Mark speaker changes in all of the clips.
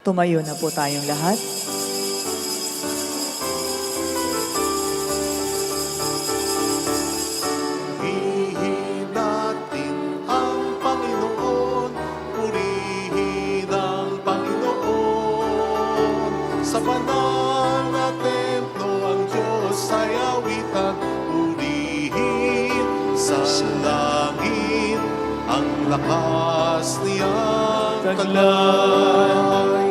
Speaker 1: Tumayo na po tayong lahat.
Speaker 2: Purihin natin ang Panginoon, purihin ang Panginoon. Sa banal na templo ang Diyos ay awitan, purihin sa langit ang lakas niyang taglay.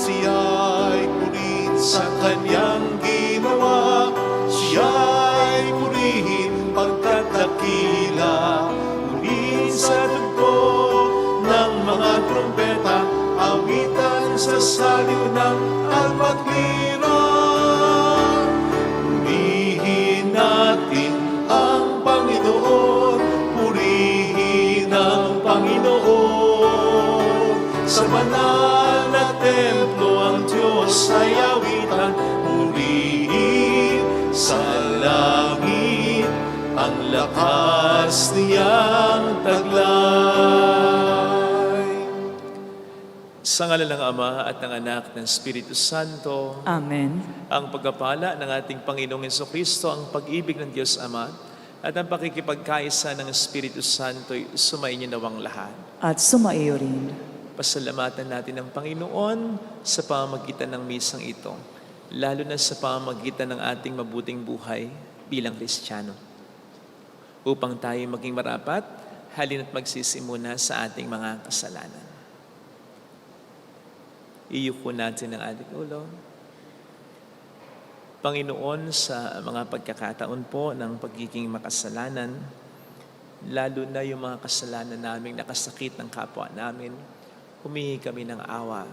Speaker 2: Siya'y purihin sa kanyang ginawa, siya'y purihin pagkat dakila. Purihin sa tugtog ng mga trumpeta, awitan sa saliw ng alpa't lira. Purihin natin ang Panginoon, purihin ang Panginoon. Sa banal na templo ang Diyos ay awitan, purihin sa langit ang lakas niyang taglay. Sa ngalan ng Ama at ng Anak ng Espiritu Santo,
Speaker 1: Amen.
Speaker 2: ang pagpapala ng ating Panginoong Jesucristo, ang pag-ibig ng Diyos Ama, at ang pakikipagkaisa ng Espiritu Santo ay sumainyo nawang lahat.
Speaker 1: At sumaiyo rin.
Speaker 2: Pasalamatan natin ang Panginoon sa pamamagitan ng misang ito, lalo na sa pamamagitan ng ating mabuting buhay bilang Kristiyano. Upang tayo maging marapat, halina't magsisimuna sa ating mga kasalanan. Iyuko natin ang ating ulo. Panginoon, sa mga pagkakataon po ng pagiging makasalanan, lalo na yung mga kasalanan naming nakasakit ng kapwa namin, humingi kami ng awa.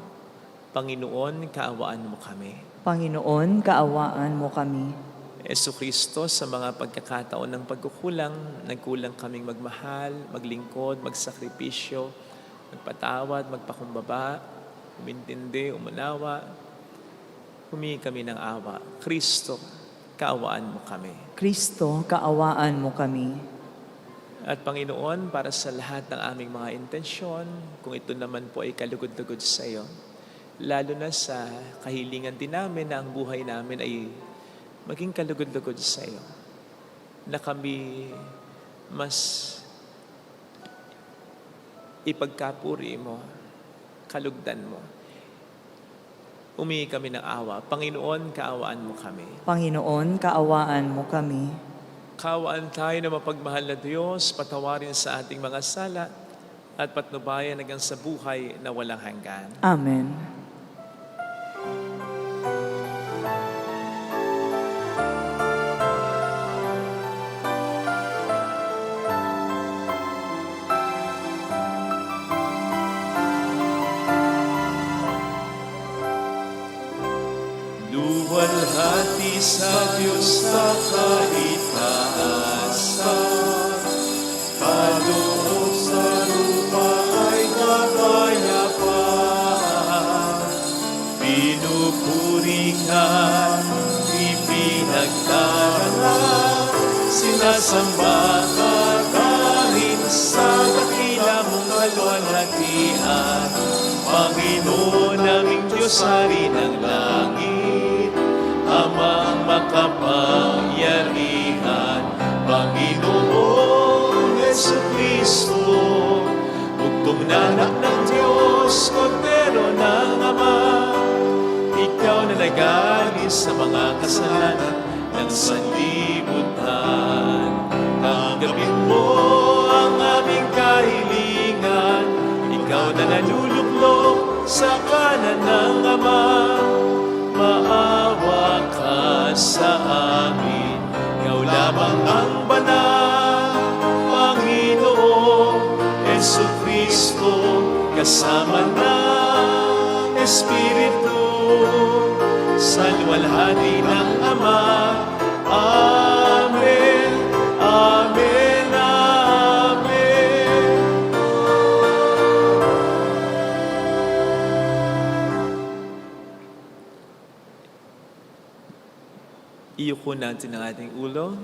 Speaker 2: Panginoon, kaawaan mo kami.
Speaker 1: Panginoon, kaawaan mo kami.
Speaker 2: Jesucristo, sa mga pagkakataon ng pagkukulang, nagkulang kaming magmahal, maglingkod, magsakripisyo, magpatawad, magpakumbaba, umintindi, umunawa. Humingi kami ng awa. Kristo, kaawaan mo kami.
Speaker 1: Kristo, kaawaan mo kami.
Speaker 2: At Panginoon, para sa lahat ng aming mga intensyon, kung ito naman po ay kalugod-lugod sa iyo, lalo na sa kahilingan din namin na ang buhay namin ay maging kalugod-lugod sa iyo, na kami mas ipagkapuri mo, kalugdan mo. Humingi kami ng awa. Panginoon, kaawaan mo kami.
Speaker 1: Panginoon, kaawaan mo kami.
Speaker 2: Kaawaan tayo na mapagmahal na Diyos, patawarin sa ating mga sala, at patnubayan hanggang sa buhay na walang hanggan.
Speaker 1: Amen.
Speaker 2: Luwalhati sa Diyos sa kaitaasan, kaloob sa lupa ay kapayapaan. Pinupuri ka, ipinagdarama, sinasamba ka kahit sa dakila mong kaluwalhatian. Panginoon naming Diyos, Hari ng langit, Amang makapangyarihan, Panginoong Jesucristo, bugtong na anak ng Diyos, Kordero ng Ama. Ikaw na nagalis sa mga kasalanan ng sanlibutan. Tanggapin mo ang aming kahilingan, ikaw na naluluklok sa kanan ng Ama. Maawa ka sa amin, ikaw lamang ang banal, Panginoong Jesucristo, kasama ng Espiritu, sa luwalhati ng Ama. Amen, amen, amen. Iyuko natin ang ating ulo.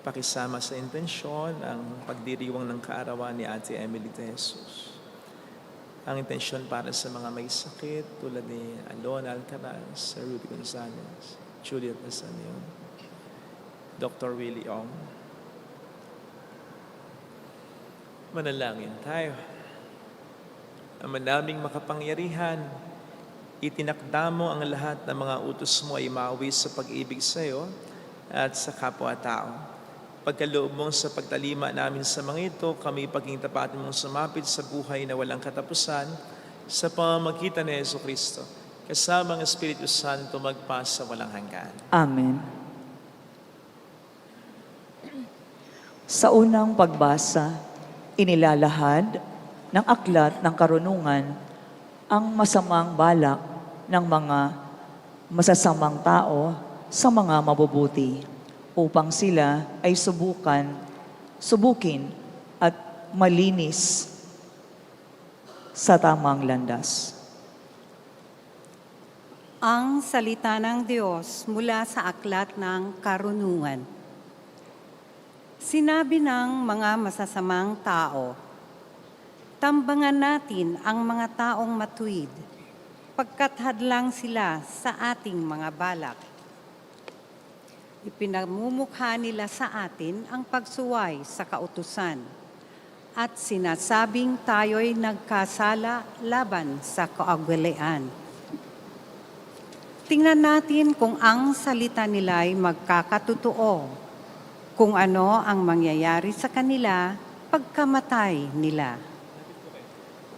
Speaker 2: Pakisama sa intensyon ang pagdiriwang ng kaarawan ni Ate Emily de Jesus. ang intensyon para sa mga may sakit tulad ni Alon Alcaraz, Ruby Gonzalez, Juliet Nasanio, Dr. Willie Ong. Manalangin tayo. Ama naming makapangyarihan, itinakda mo ang lahat ng mga utos mo ay mawi sa pag-ibig sa iyo at sa kapwa-tao. Pagkaloob mo sa pagtalima namin sa mga ito, kami paging tapatin mong sumapit sa buhay na walang katapusan sa pamamagitan ni Jesucristo, kasama ang Espiritu Santo magpa sa walang hanggan.
Speaker 1: Amen. Sa unang pagbasa, inilalahad ng aklat ng karunungan ang masamang balak ng mga masasamang tao sa mga mabubuti upang sila ay subukin at malinis sa tamang landas.
Speaker 3: Ang salita ng Diyos mula sa aklat ng karunungan. Sinabi ng mga masasamang tao, tambangan natin ang mga taong matuwid, pagkat hadlang sila sa ating mga balak. Ipinamumukha nila sa atin ang pagsuway sa kautusan at sinasabing tayo'y nagkasala laban sa kaugalian. Tingnan natin kung ang salita nila'y magkakatotoo, kung ano ang mangyayari sa kanila pagkamatay nila.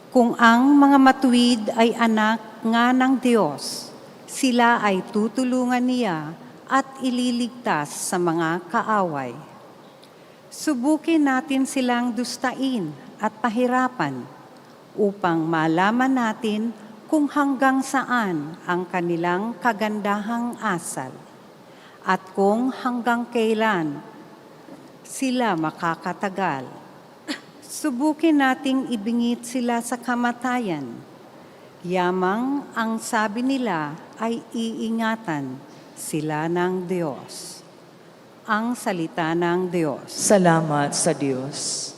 Speaker 3: Kung ang mga matuwid ay anak nga ng Diyos, sila ay tutulungan niya at ililigtas sa mga kaaway. Subukin natin silang dustain at pahirapan upang malaman natin kung hanggang saan ang kanilang kagandahang asal at kung hanggang kailan sila makakatagal. Subukin nating ibingit sila sa kamatayan. Yamang ang sabi nila ay iingatan sila ng Diyos. Ang salita ng Diyos.
Speaker 1: Salamat sa Diyos.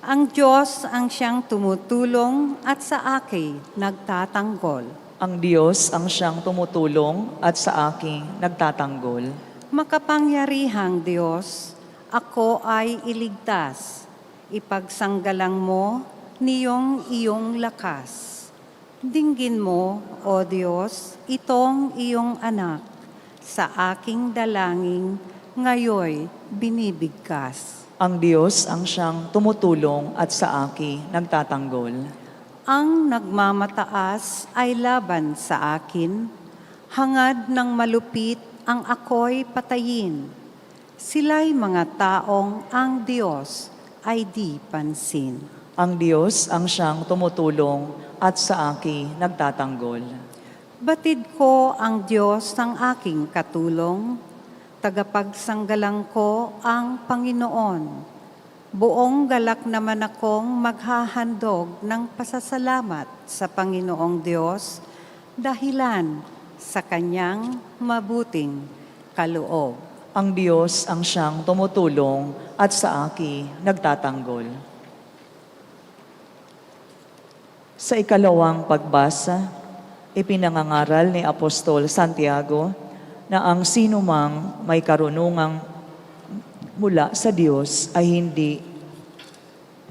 Speaker 3: Ang Diyos ang siyang tumutulong at sa akin nagtatanggol.
Speaker 1: Ang Diyos ang siyang tumutulong at sa aking nagtatanggol.
Speaker 3: Makapangyarihang Diyos, ako ay iligtas. Ipagsanggalang mo niyong iyong lakas. Dinggin mo, O Diyos, itong iyong anak. Sa aking dalangin, ngayoy binibigkas.
Speaker 1: Ang Diyos ang siyang tumutulong at sa aking nagtatanggol.
Speaker 3: Ang nagmamataas ay laban sa akin, hangad ng malupit ang ako'y patayin. Sila'y mga taong ang Diyos ay di pansin.
Speaker 1: Ang Diyos ang siyang tumutulong at sa aking nagtatanggol.
Speaker 3: Batid ko ang Diyos ng aking katulong, tagapagsanggalang ko ang Panginoon. Buong galak naman akong maghahandog ng pasasalamat sa Panginoong Diyos dahilan sa Kanyang mabuting kaloob.
Speaker 1: Ang Diyos ang siyang tumutulong at sa aking nagtatanggol. Sa ikalawang pagbasa, ipinangangaral ni Apostol Santiago na ang sinumang may karunungang mula sa Diyos ay hindi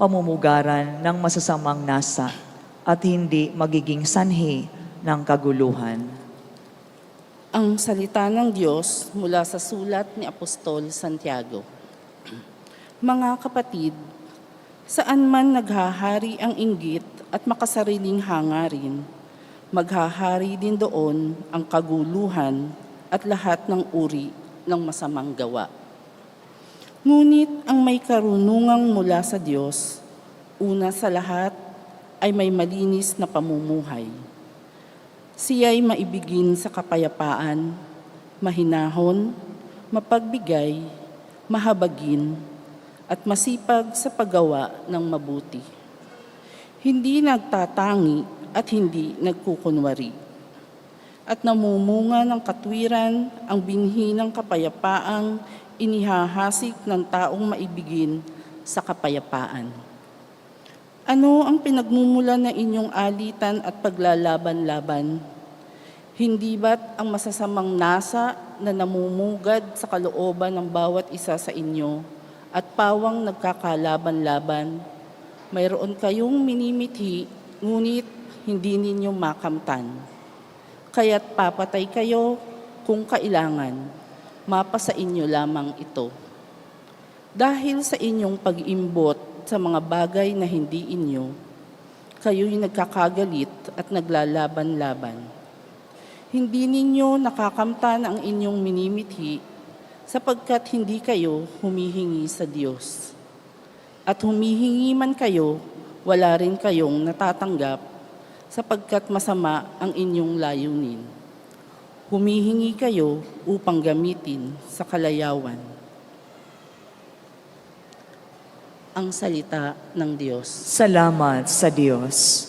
Speaker 1: pamumugaran ng masasamang nasa at hindi magiging sanhi ng kaguluhan.
Speaker 4: Ang salita ng Diyos mula sa sulat ni Apostol Santiago. Mga kapatid, saan man naghahari ang inggit at makasariling hangarin, maghahari din doon ang kaguluhan at lahat ng uri ng masamang gawa. Ngunit ang may karunungang mula sa Diyos, una sa lahat ay may malinis na pamumuhay. Siya'y maibigin sa kapayapaan, mahinahon, mapagbigay, mahabagin, at masipag sa paggawa ng mabuti. Hindi nagtatangi at hindi nagkukunwari. At namumunga ng katwiran ang binhi ng kapayapaang inihahasik ng taong maibigin sa kapayapaan. Ano ang pinagmumulan ng inyong alitan at paglalaban-laban? Hindi ba't ang masasamang nasa na namumugad sa kalooban ng bawat isa sa inyo at pawang nagkakalaban-laban? Mayroon kayong minimithi, ngunit hindi ninyo makamtan. Kaya't papatay kayo kung kailangan, mapasa inyo lamang ito. Dahil sa inyong pag-imbot sa mga bagay na hindi inyo, kayo'y nagkakagalit at naglalaban-laban. Hindi ninyo nakakamtan ang inyong minimithi sapagkat hindi kayo humihingi sa Diyos. At humihingi man kayo, wala rin kayong natatanggap sapagkat masama ang inyong layunin. Humihingi kayo upang gamitin sa kalayawan. Ang salita ng Diyos.
Speaker 1: Salamat sa Diyos.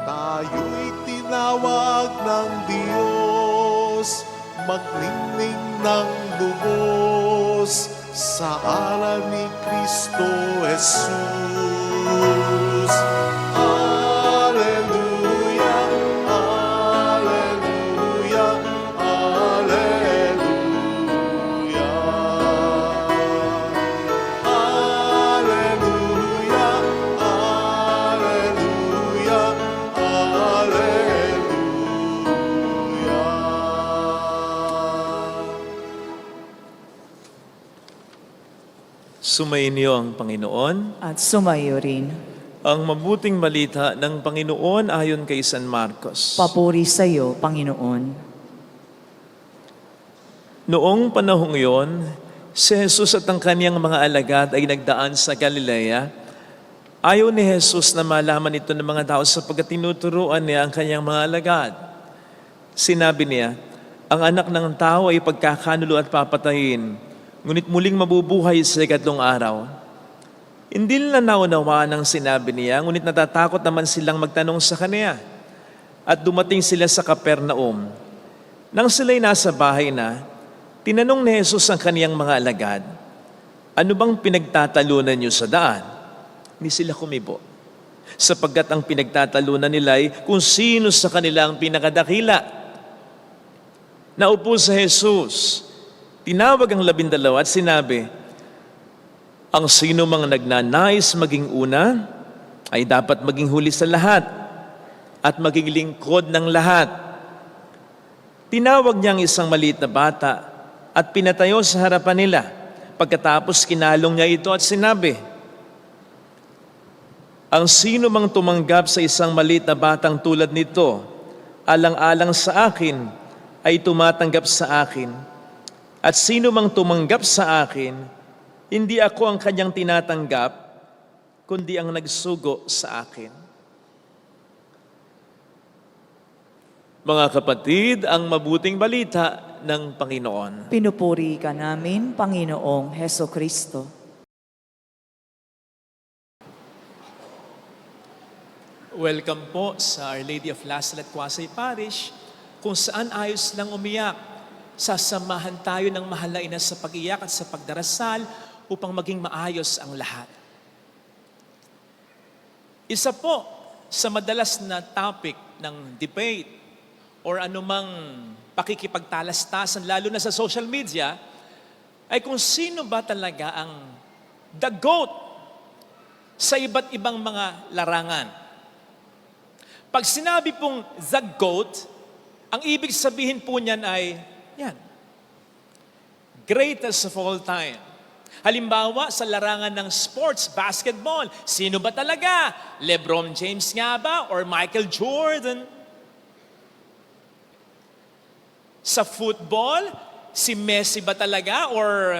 Speaker 5: Tayo'y tinawag ng Diyos, magningning ng lubos sa aral ni Kristo Jesus. Alleluia, alleluia, alleluia. Alleluia, alleluia, alleluia.
Speaker 2: Sumainyo ang Panginoon.
Speaker 1: At sumayo rin.
Speaker 2: Ang mabuting balita ng Panginoon ayon kay San Marcos.
Speaker 1: Papuri sa iyo, Panginoon.
Speaker 2: Noong panahong iyon, si Jesus at ang kaniyang mga alagad ay nagdaan sa Galilea. Ayaw ni Jesus na malaman ito ng mga tao sapagkat tinuturuan niya ang kaniyang mga alagad. Sinabi niya, ang anak ng tao ay pagkakanulo at papatayin, ngunit muling mabubuhay sa ikatlong araw. Hindi nila naunawaan ang sinabi niya, ngunit natatakot naman silang magtanong sa kanya. At dumating sila sa Capernaum. Nang sila'y nasa bahay na, tinanong ni Jesus ang kaniyang mga alagad, ano bang pinagtatalunan niyo sa daan? Hindi sila kumibo. Sapagkat ang pinagtatalunan nila ay kung sino sa kanila ang pinakadakila. Naupo sa Jesus, tinawag ang 12 at sinabi, ang sino mang nagnanais maging una ay dapat maging huli sa lahat at maging lingkod ng lahat. Tinawag niya ang isang maliit na bata at pinatayo sa harapan nila. Pagkatapos kinalong niya ito at sinabi, ang sino mang tumanggap sa isang maliit na batang tulad nito, alang-alang sa akin, ay tumatanggap sa akin. At sino mang tumanggap sa akin, hindi ako ang kanyang tinatanggap, kundi ang nagsugo sa akin. Mga kapatid, ang mabuting balita ng Panginoon.
Speaker 1: Pinupuri ka namin, Panginoong Heso Kristo.
Speaker 2: Welcome po sa Our Lady of Lasalle at Quasay Parish, kung saan ayos lang umiyak. Sasamahan tayo ng mahal na ina sa pag-iyak at sa pagdarasal upang maging maayos ang lahat. Isa po sa madalas na topic ng debate or anumang pakikipagtalastasan, lalo na sa social media, ay kung sino ba talaga ang the GOAT sa iba't ibang mga larangan. Pag sinabi pong the GOAT, ang ibig sabihin po niyan ay, yan, greatest of all time. Halimbawa, sa larangan ng sports, basketball, sino ba talaga? LeBron James nga ba? Or Michael Jordan? Sa football, si Messi ba talaga? Or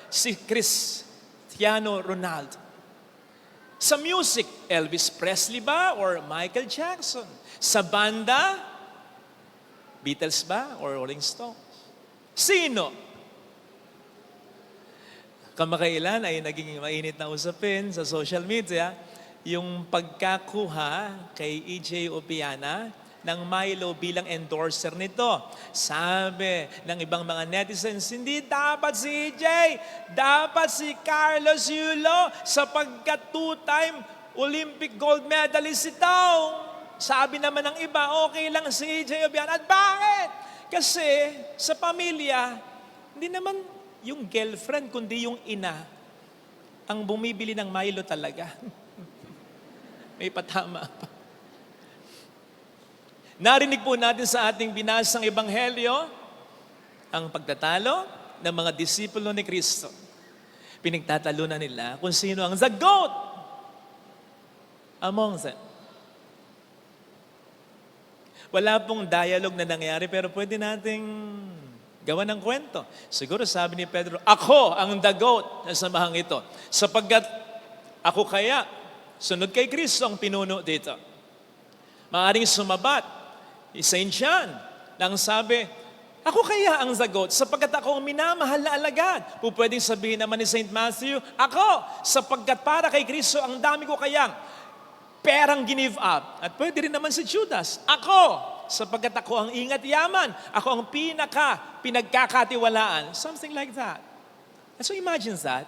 Speaker 2: si Cristiano Ronaldo. Sa music, Elvis Presley ba or Michael Jackson? Sa banda, Beatles ba or Rolling Stones? Sino? Kamakailan ay naging mainit na usapin sa social media yung pagkakuha kay EJ Opiana ng Milo bilang endorser nito. Sabi ng ibang mga netizens, hindi dapat si EJ, dapat si Carlos Yulo sapagkat two-time Olympic gold medalist ito. Sabi naman ng iba, okay lang si EJ Opiana. At bakit? Kasi sa pamilya, hindi naman yung girlfriend, kundi yung ina ang bumibili ng Milo talaga. May patama pa. Narinig po natin sa ating binasang ebanghelyo ang pagtatalo ng mga disipulo ni Kristo. Pinagtatalunan nila kung sino ang the goat among them. Wala pong dialogue na nangyari pero pwede nating gawa ng kwento. Siguro sabi ni Pedro, ako ang the goat na samahang ito. Sapagkat ako kaya, sunod kay Kristo ang pinuno dito. Maaring sumabat, Saint John, nang sabi, ako kaya ang the goat sapagkat ako ang minamahal na alagad. Pwedeng sabihin naman ni Saint Matthew, ako sapagkat para kay Kristo ang dami ko kayang perang give up. At pwede rin naman si Judas, ako sapagkat ako ang ingat yaman, ako ang pinagkakatiwalaan. Something like that. And so imagine that.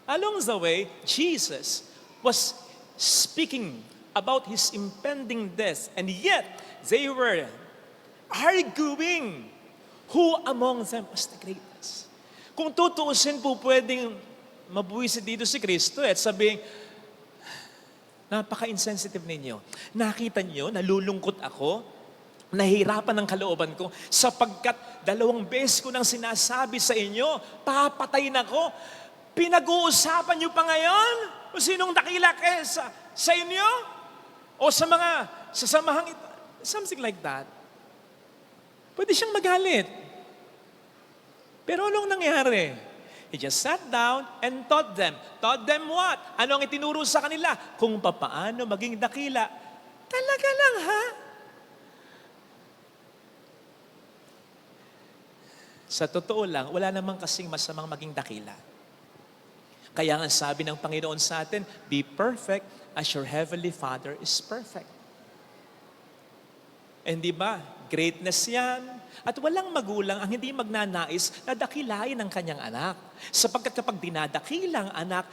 Speaker 2: Along the way, Jesus was speaking about his impending death, and yet they were arguing who among them was the greatest. Kung tutuusin po, pwedeng mabuwisit dito si Kristo at sabihin, napaka-insensitive ninyo. Nakita nyo, nalulungkot ako, nahihirapan ng kalooban ko, sapagkat 2 beses ko nang sinasabi sa inyo, papatayin ako. Pinag-uusapan nyo pa ngayon kung sinong dakila kesa sa inyo? O sa mga sasamahang ito? Something like that. Pwede siyang magalit. Pero anong nangyari? He just sat down and taught them. Taught them what? Ano ang itinuro sa kanila? Kung papaano maging dakila. Talaga lang, ha? Sa totoo lang, wala namang kasing masamang maging dakila. Kaya nga sabi ng Panginoon sa atin, be perfect as your heavenly Father is perfect. And di ba, greatness yan. At walang magulang ang hindi magnanais na dakilain ang kanyang anak. Sapagkat kapag dinadakila ang anak,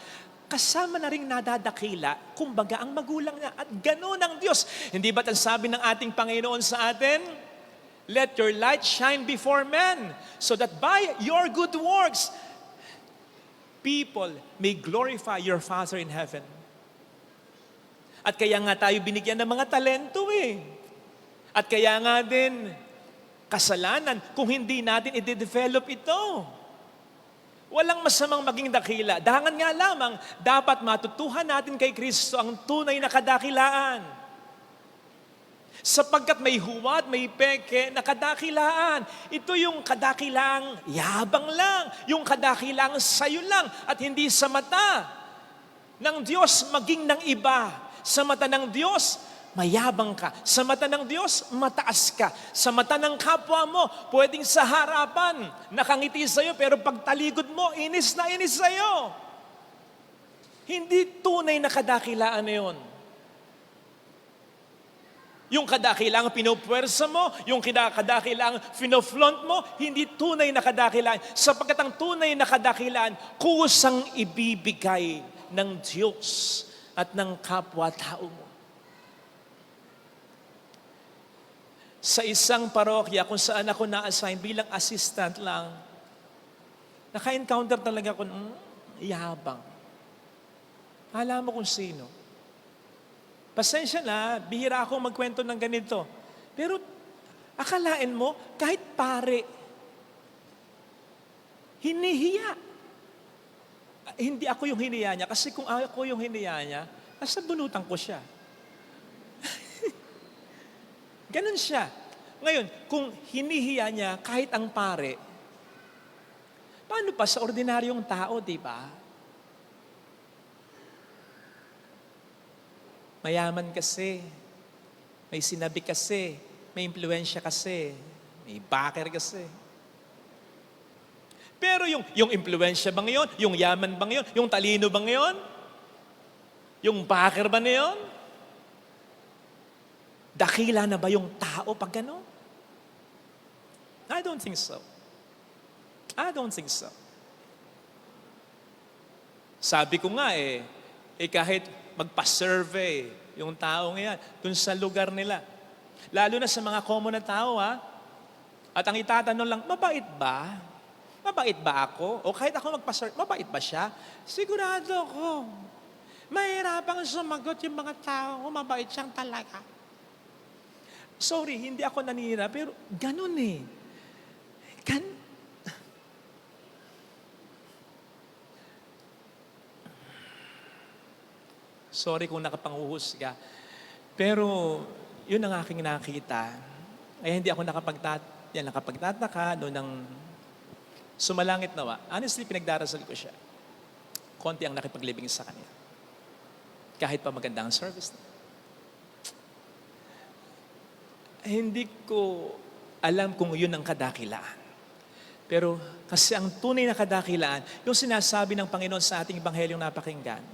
Speaker 2: kasama na rin nadadakila, kumbaga ang magulang niya. At ganoon ang Diyos. Hindi ba't ang sabi ng ating Panginoon sa atin? Let your light shine before men, so that by your good works, people may glorify your Father in heaven. At kaya nga tayo binigyan ng mga talento eh. At kaya nga din, kasalanan kung hindi natin i-develop ito. Walang masamang maging dakila. Dahangan nga lamang, dapat matutuhan natin kay Kristo ang tunay na kadakilaan. Sapagkat may huwad, may peke na kadakilaan. Ito yung kadakilaang yabang lang. Yung kadakilaang sayo lang at hindi sa mata ng Diyos maging ng iba. Sa mata ng Diyos, mayabang ka. Sa mata ng Diyos, mataas ka. Sa mata ng kapwa mo, pwedeng sa harapan, nakangiti sa'yo, pero pag talikod mo, inis na inis sa'yo. Hindi tunay na kadakilaan na yun. Yung kadakilaang pinupwersa mo, yung kadakilaang finoflaunt mo, hindi tunay na kadakilaan. Sapagkat ang tunay na kadakilaan, kusang ibibigay ng Diyos at ng kapwa-tao mo. Sa isang parokya kung saan ako na-assign bilang assistant lang, naka-encounter talaga ako ng yabang. Alam mo kung sino. Pasensya na, bihira akong magkwento ng ganito. Pero akalain mo, kahit pare, hinihiya. Hindi ako yung hiniya niya. Kasi kung ako yung hiniya niya, nasa bunutan ko siya. Ganun siya. Ngayon, kung hinihiya niya kahit ang pare, paano pa sa ordinaryong tao, di ba? Mayaman kasi, may sinabi kasi, may impluensya kasi, may backer kasi. Pero yung impluensya ba ngayon? Yung yaman ba ngayon? Yung talino ba ngayon? Yung backer ba ngayon? Dakila na ba yung tao pag gano'n? I don't think so. I don't think so. Sabi ko nga kahit magpa-survey yung tao ngayon dun sa lugar nila. Lalo na sa mga common na tao at ang itatanong lang, mabait ba? Mabait ba ako? O kahit ako magpa-survey, mabait ba siya? Sigurado ko. Mahirapang sumagot yung mga tao kung mabait siyang talaga. Sorry, hindi ako nanira, pero ganun Sorry kung nakapanguhusga. Pero yun ang aking nakita. Ay hindi ako nakapagtataka noon nang sumalangit nawa. Honestly, pinagdarasal ko siya. Konti ang nakipaglibing sa kanya. Kahit pa maganda ang service niya. Hindi ko alam kung yun ang kadakilaan. Pero kasi ang tunay na kadakilaan, yung sinasabi ng Panginoon sa ating Ebanghelyong napakinggan,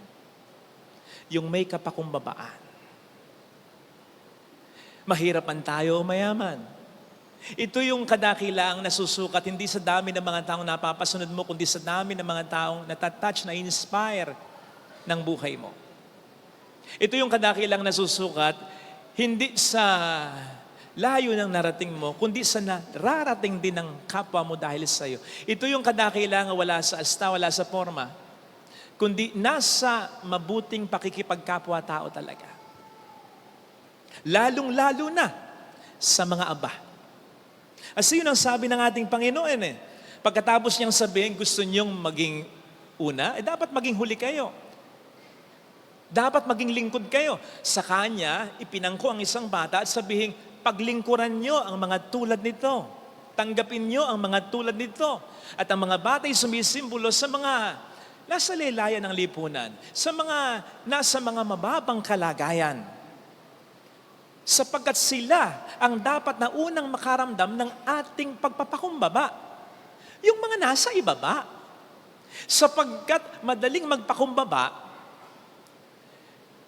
Speaker 2: yung may kapakumbabaan. Mahirap man tayo o mayaman. Ito yung kadakilaang nasusukat hindi sa dami ng mga taong napapasunod mo, kundi sa dami ng mga taong natatouch, na-inspire ng buhay mo. Ito yung kadakilaang nasusukat hindi sa layo ng narating mo, kundi sa nararating din ng kapwa mo dahil sa iyo. Ito yung kadakilaang wala sa asta, wala sa forma, kundi nasa mabuting pakikipagkapwa-tao talaga. Lalong-lalo na sa mga aba. Kasi yun ang sabi ng ating Panginoon Pagkatapos niyang sabihin, gusto niyong maging una, dapat maging huli kayo. Dapat maging lingkod kayo. Sa Kanya, ipinangko ang isang bata at sabihin, paglingkuran niyo ang mga tulad nito. Tanggapin niyo ang mga tulad nito. At ang mga bata ay sumisimbolo sa mga nasa laylayan ng lipunan, sa mga nasa mga mababang kalagayan. Sapagkat sila ang dapat na unang makaramdam ng ating pagpapakumbaba. Yung mga nasa ibaba. Sapagkat madaling magpakumbaba,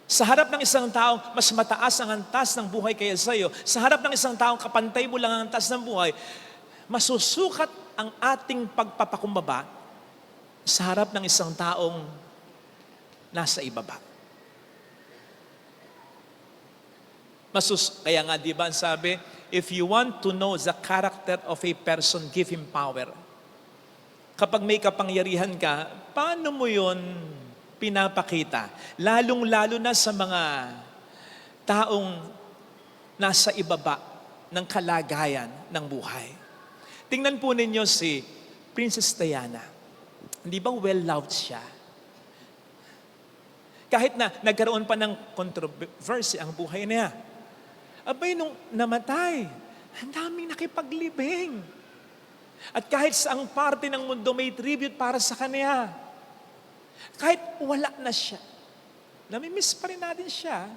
Speaker 2: sa harap ng isang taong mas mataas ang antas ng buhay kaya sa iyo, sa harap ng isang taong kapantay mo lang ang antas ng buhay, masusukat ang ating pagpapakumbaba sa harap ng isang taong nasa ibaba. Kaya nga, di ba, ang sabi, if you want to know the character of a person, give him power. Kapag may kapangyarihan ka, paano mo yun pinapakita? Lalong-lalo na sa mga taong nasa ibaba ng kalagayan ng buhay. Tingnan po ninyo si Princess Diana. Hindi ba well-loved siya? Kahit na nagkaroon pa ng controversy ang buhay niya. Abay, nung namatay, ang daming nakipaglibing. At kahit sa ang parte ng mundo may tribute para sa kanya. Kahit wala na siya, namimiss pa rin natin siya.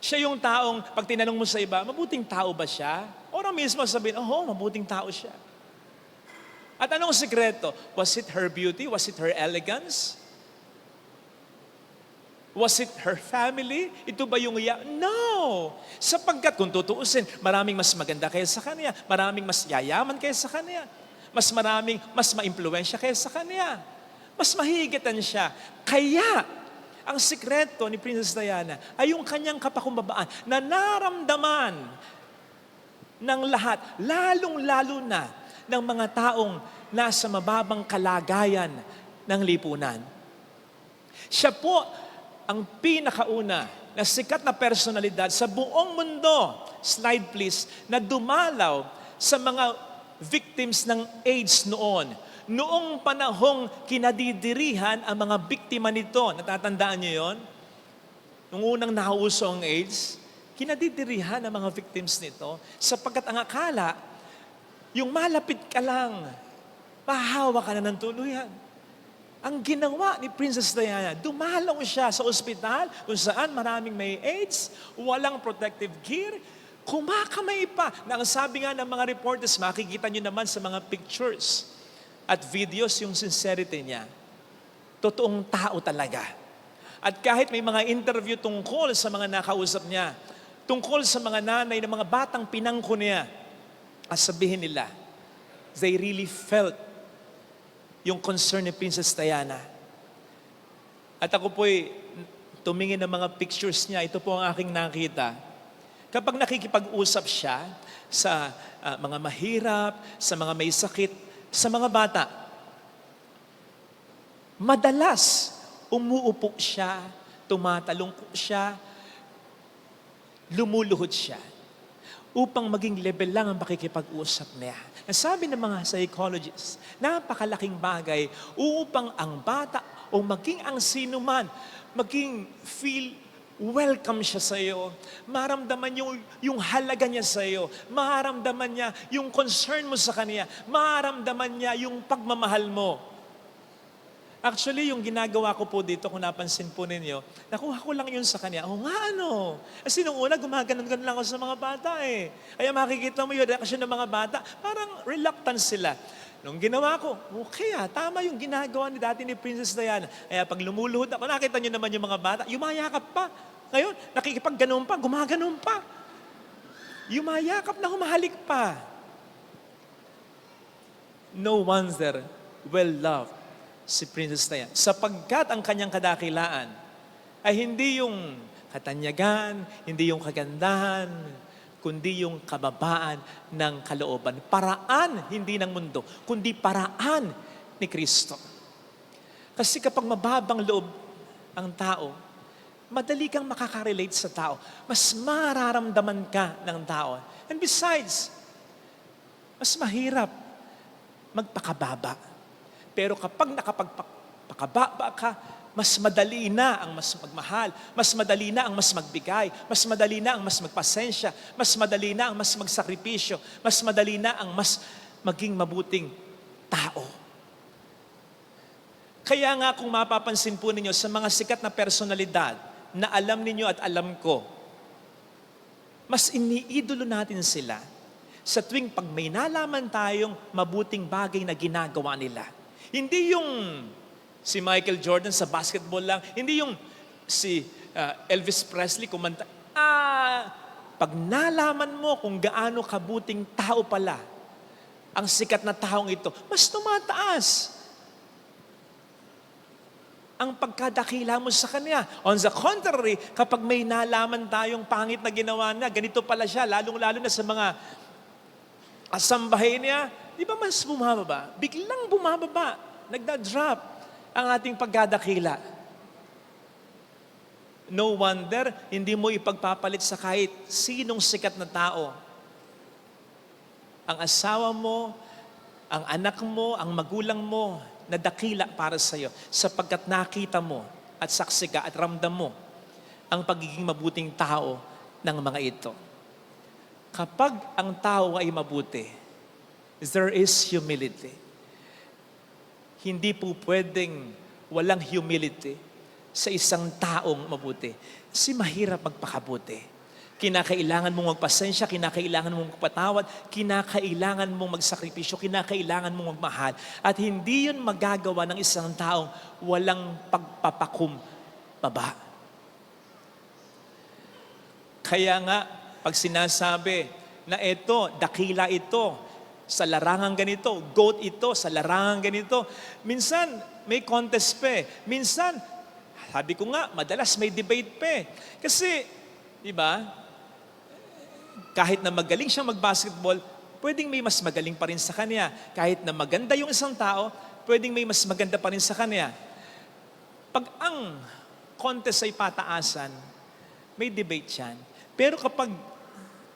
Speaker 2: Siya yung taong, pag tinanong mo sa iba, mabuting tao ba siya? O na mismo sabihin, mabuting tao siya. At anong sikreto? Was it her beauty? Was it her elegance? Was it her family? Ito ba yung No! Sapagkat kung tutuusin, maraming mas maganda kaysa sa kanya, maraming mas yayaman kaysa sa kanya, mas ma-impluwensya kaysa sa kanya, mas mahigitan siya. Kaya, ang sikreto ni Princess Diana ay yung kanyang kapakumbabaan na naramdaman ng lahat, lalong-lalo na ng mga taong nasa mababang kalagayan ng lipunan. Siya po ang pinakauna na sikat na personalidad sa buong mundo, slide please, na dumalaw sa mga victims ng AIDS noon. Noong panahong kinadidirihan ang mga biktima nito, natatandaan niyo yon? Noong unang nauso ang AIDS, kinadidirihan ang mga victims nito sapagkat ang akala, yung malapit ka lang, mahahawa ka na ng tuluyan. Ang ginawa ni Princess Diana, dumalaw siya sa ospital kung saan maraming may AIDS, walang protective gear, kumakamay pa. Na ang sabi nga ng mga reporters, makikita nyo naman sa mga pictures at videos yung sincerity niya. Totoong tao talaga. At kahit may mga interview tungkol sa mga nakausap niya, tungkol sa mga nanay ng mga batang pinangko niya, sabihin nila, they really felt yung concern ni Princess Diana. At ako po'y tumingin ng mga pictures niya, ito po ang aking nakita. Kapag nakikipag-usap siya sa mga mahirap, sa mga may sakit, sa mga bata, madalas umuupo siya, tumatalong siya, lumuluhod siya upang maging level lang ang makikipag-usap niya. Ang sabi ng mga psychologists, napakalaking bagay upang ang bata o maging ang sino man, maging feel welcome siya sa iyo. Maramdaman yung halaga niya sa iyo. Maramdaman niya yung concern mo sa kanya. Maramdaman niya yung pagmamahal mo. Actually, yung ginagawa ko po dito, kung napansin po ninyo, nakuha ko lang yun sa kanya. Oo nga, ano? Kasi nung una, gumaganon-ganon lang ako sa mga bata eh. Kaya makikita mo yung reaction ng mga bata, parang reluctant sila. Nung ginawa ko, okay tama yung ginagawa ni dati ni Princess Diana. Kaya pag lumuluhod ako, nakita nyo naman yung mga bata, yumayakap pa. Ngayon, nakikipag-ganon pa, gumaganon pa. Yumayakap na humahalik pa. No wonder, well-loved si Princess Diana. Sapagkat ang kanyang kadakilaan ay hindi yung katanyagan, hindi yung kagandahan, kundi yung kababaan ng kalooban. Paraan hindi ng mundo, kundi paraan ni Kristo. Kasi kapag mababang loob ang tao, madali kang makaka-relate sa tao. Mas mararamdaman ka ng tao. And besides, mas mahirap magpakababa. Pero kapag nakapagpakababa ka, mas madali na ang mas magmahal, mas madali na ang mas magbigay, mas madali na ang mas magpasensya, mas madali na ang mas magsakripisyo, mas madali na ang mas maging mabuting tao. Kaya nga kung mapapansin po ninyo sa mga sikat na personalidad na alam ninyo at alam ko, mas iniidolo natin sila sa tuwing pag may nalaman tayong mabuting bagay na ginagawa nila. Hindi yung si Michael Jordan sa basketball lang, hindi yung si Elvis Presley kumanta. Pag nalaman mo kung gaano kabuting tao pala ang sikat na taong ito, mas tumataas ang pagkadakila mo sa kanya. On the contrary, kapag may nalaman tayong pangit na ginawa niya, ganito pala siya, lalong-lalo na sa mga kasambahay niya, di ba mas bumababa? Biglang bumababa, nagda-drop ang ating pagdadakila. No wonder, hindi mo ipagpapalit sa kahit sinong sikat na tao. Ang asawa mo, ang anak mo, ang magulang mo, na dakila para sa iyo, sapagkat nakita mo at saksi ka at ramdam mo ang pagiging mabuting tao ng mga ito. Kapag ang tao ay mabuti, there is humility. Hindi po pwedeng walang humility sa isang taong mabuti. Kasi mahirap magpakabuti. Kinakailangan mong magpasensya, kinakailangan mong magpatawad, kinakailangan mong magsakripisyo, kinakailangan mong magmahal. At hindi yun magagawa ng isang taong walang pagpapakumbaba. Kaya nga, pag sinasabi na ito, dakila ito, sa larangan ganito, goat ito, sa larangan ganito, minsan may contest pa eh. Minsan, sabi ko nga, madalas may debate pa eh. Kasi, di ba, kahit na magaling siyang mag-basketball, pwedeng may mas magaling pa rin sa kanya. Kahit na maganda yung isang tao, pwedeng may mas maganda pa rin sa kanya. Pag ang contest ay pataasan, may debate yan. Pero kapag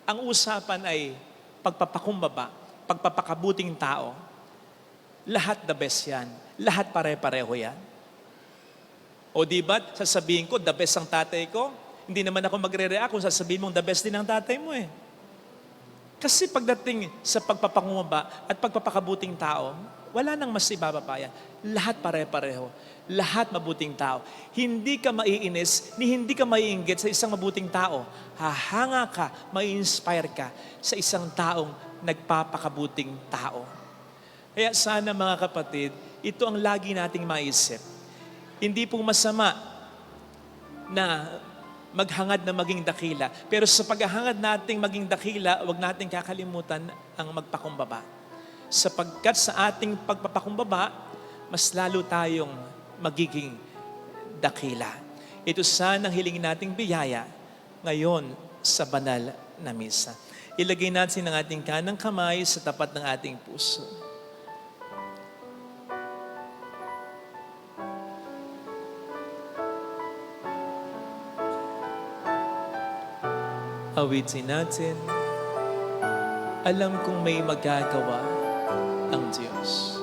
Speaker 2: ang usapan ay pagpapakumbaba, pagpapakabuting tao, lahat the best yan. Lahat pare-pareho yan. O di ba, sasabihin ko, the best ang tatay ko, hindi naman ako magre-react kung sasabihin mong the best din ang tatay mo eh. Kasi pagdating sa pagpapakumbaba at pagpapakabuting tao, Wala nang mas ibababa yan. Lahat pare-pareho. Lahat mabuting tao. Hindi ka maiinis, ni hindi ka maiinggit sa isang mabuting tao. Hahanga ka, mai-inspire ka sa isang taong nagpapakabuting tao. Kaya sana mga kapatid, ito ang lagi nating maisip. Hindi po masama na maghangad na maging dakila. Pero sa paghahangad nating maging dakila, huwag nating kakalimutan ang magpakumbaba. Sapagkat sa ating pagpapakumbaba, mas lalo tayong magiging dakila. Ito sana ang hilingin nating biyaya ngayon sa banal na misa. Ilagay natin ang ating kanang kamay sa tapat ng ating puso. Awitin natin, alam kong may magagawa ang Diyos.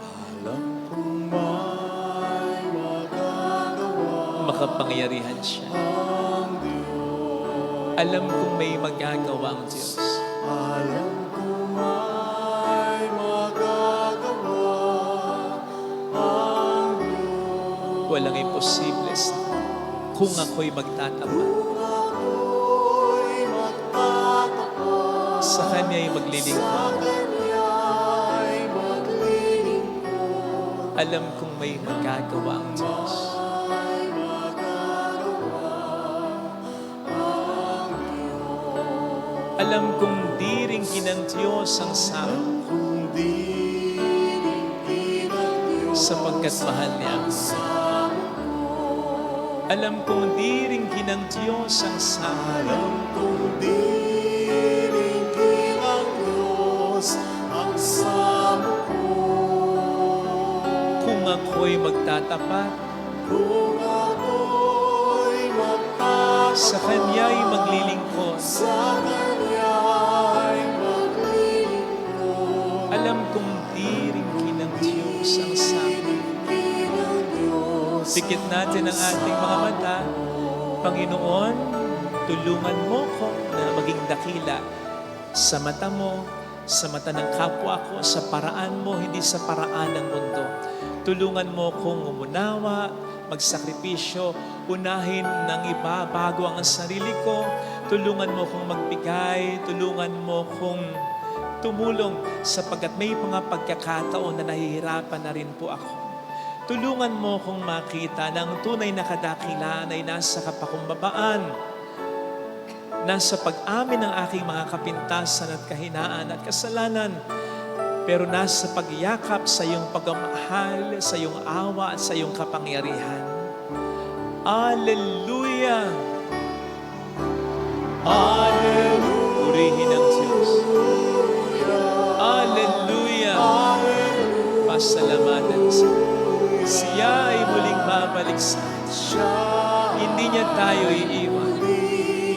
Speaker 5: Alam kong may magagawa
Speaker 2: Makapangyarihan siya.
Speaker 5: ang Diyos.
Speaker 2: Alam kong may magagawa ang Diyos.
Speaker 5: Alam kong may magagawa ang Diyos.
Speaker 2: Walang imposible kung ako'y magtatapat.
Speaker 5: Ako'y magtatapat
Speaker 2: Sa Kanya'y maglilingkod.
Speaker 5: Kanya'y maglilingkod.
Speaker 2: Alam kong may magagawa ang Diyos.
Speaker 5: May magagawa ang Diyos.
Speaker 2: Alam kong di rin ng Diyos ang sama
Speaker 5: Kung di rin ang Diyos
Speaker 2: sapagkat mahal niya. Alam kong di rin ng Diyos ang sama
Speaker 5: alam kong di rin ang Diyos ang sama ko.
Speaker 2: kung ako'y magtatapat.
Speaker 5: Kung ako'y magtatapat
Speaker 2: Sa Kanya'y maglilingkod.
Speaker 5: sa Kanya'y maglilingkod.
Speaker 2: Alam kong di rin ng Diyos ang sama. Sikit natin ang ating mga mata. Panginoon, tulungan mo ko na maging dakila sa mata mo, sa mata ng kapwa ko, sa paraan mo, hindi sa paraan ng mundo. Tulungan mo kong umunawa, magsakripisyo, unahin ng iba bago ang sarili ko. Tulungan mo kong magbigay, tulungan mo kong tumulong sapagkat may mga pagkakataon na nahihirapan na rin po ako. Tulungan mo kong makita na ang tunay na kadakilaan ay nasa kapakumbabaan, nasa pag-amin ng aking mga kapintasan at kahinaan at kasalanan, pero nasa pagyakap sa iyong pagmamahal, sa iyong awa at sa iyong kapangyarihan. Alleluia! Alleluia! Purihin ang Diyos. Alleluia! Pasalamatan sa Siya ay muling babalik sa atin. Hindi niya tayo iiwan.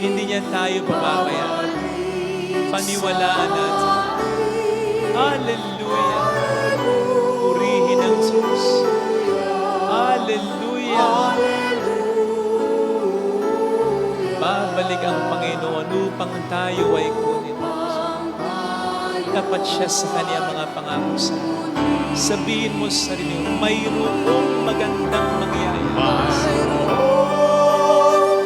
Speaker 2: Hindi niya tayo pababayaan. Paniwalaan natin. Alleluia! Purihin ang Diyos. Alleluia! Babalik ang Panginoon upang tayo ay kunin. Tapat siya sa Kanyang mga pangako sa atin. Sabihin mo sa sarili mo, mayroong magandang mangyayari.
Speaker 5: Mayroong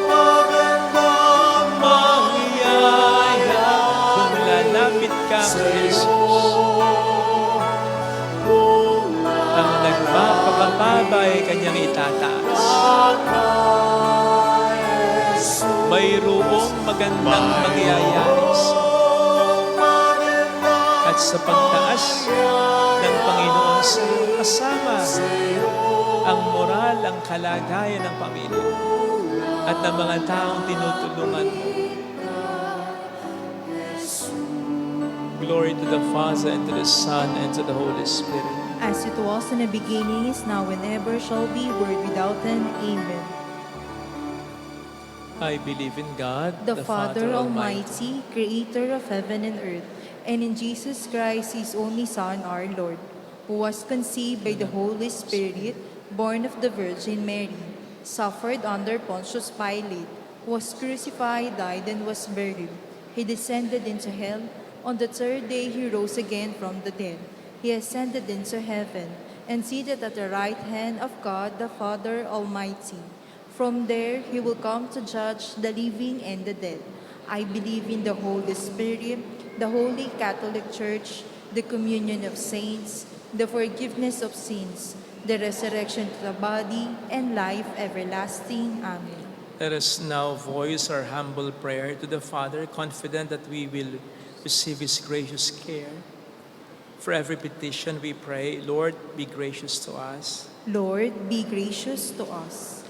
Speaker 5: magandang
Speaker 2: Mangyayari kung lalapit ka kay Jesus. Ang nagpapakababa ay Kanyang itataas. Mayroong magandang mangyayari at sa pagtaas ng Panginoon sa iyo, kasama ang moral, ang kalagayan ng pamilya at ng mga taong tinutulungan mo. Glory to the Father, and to the Son, and to the Holy Spirit.
Speaker 6: As it was in the beginning, is now, and ever shall be, world without end. Amen.
Speaker 2: I believe in God,
Speaker 6: The Father Almighty, creator of heaven and earth, and in Jesus Christ, His only Son, our Lord, who was conceived by the Holy Spirit, born of the Virgin Mary, suffered under Pontius Pilate, was crucified, died, and was buried. He descended into hell. On the third day he rose again from the dead. He ascended into heaven and seated at the right hand of God the Father Almighty. From there he will come to judge the living and the dead. I believe in the Holy Spirit, the Holy Catholic Church, the communion of saints, the forgiveness of sins, the resurrection of the body, and life everlasting. Amen.
Speaker 2: Let us now voice our humble prayer to the Father, confident that we will receive His gracious care. For every petition we pray, Lord, be gracious to us.
Speaker 6: Lord, be gracious to us.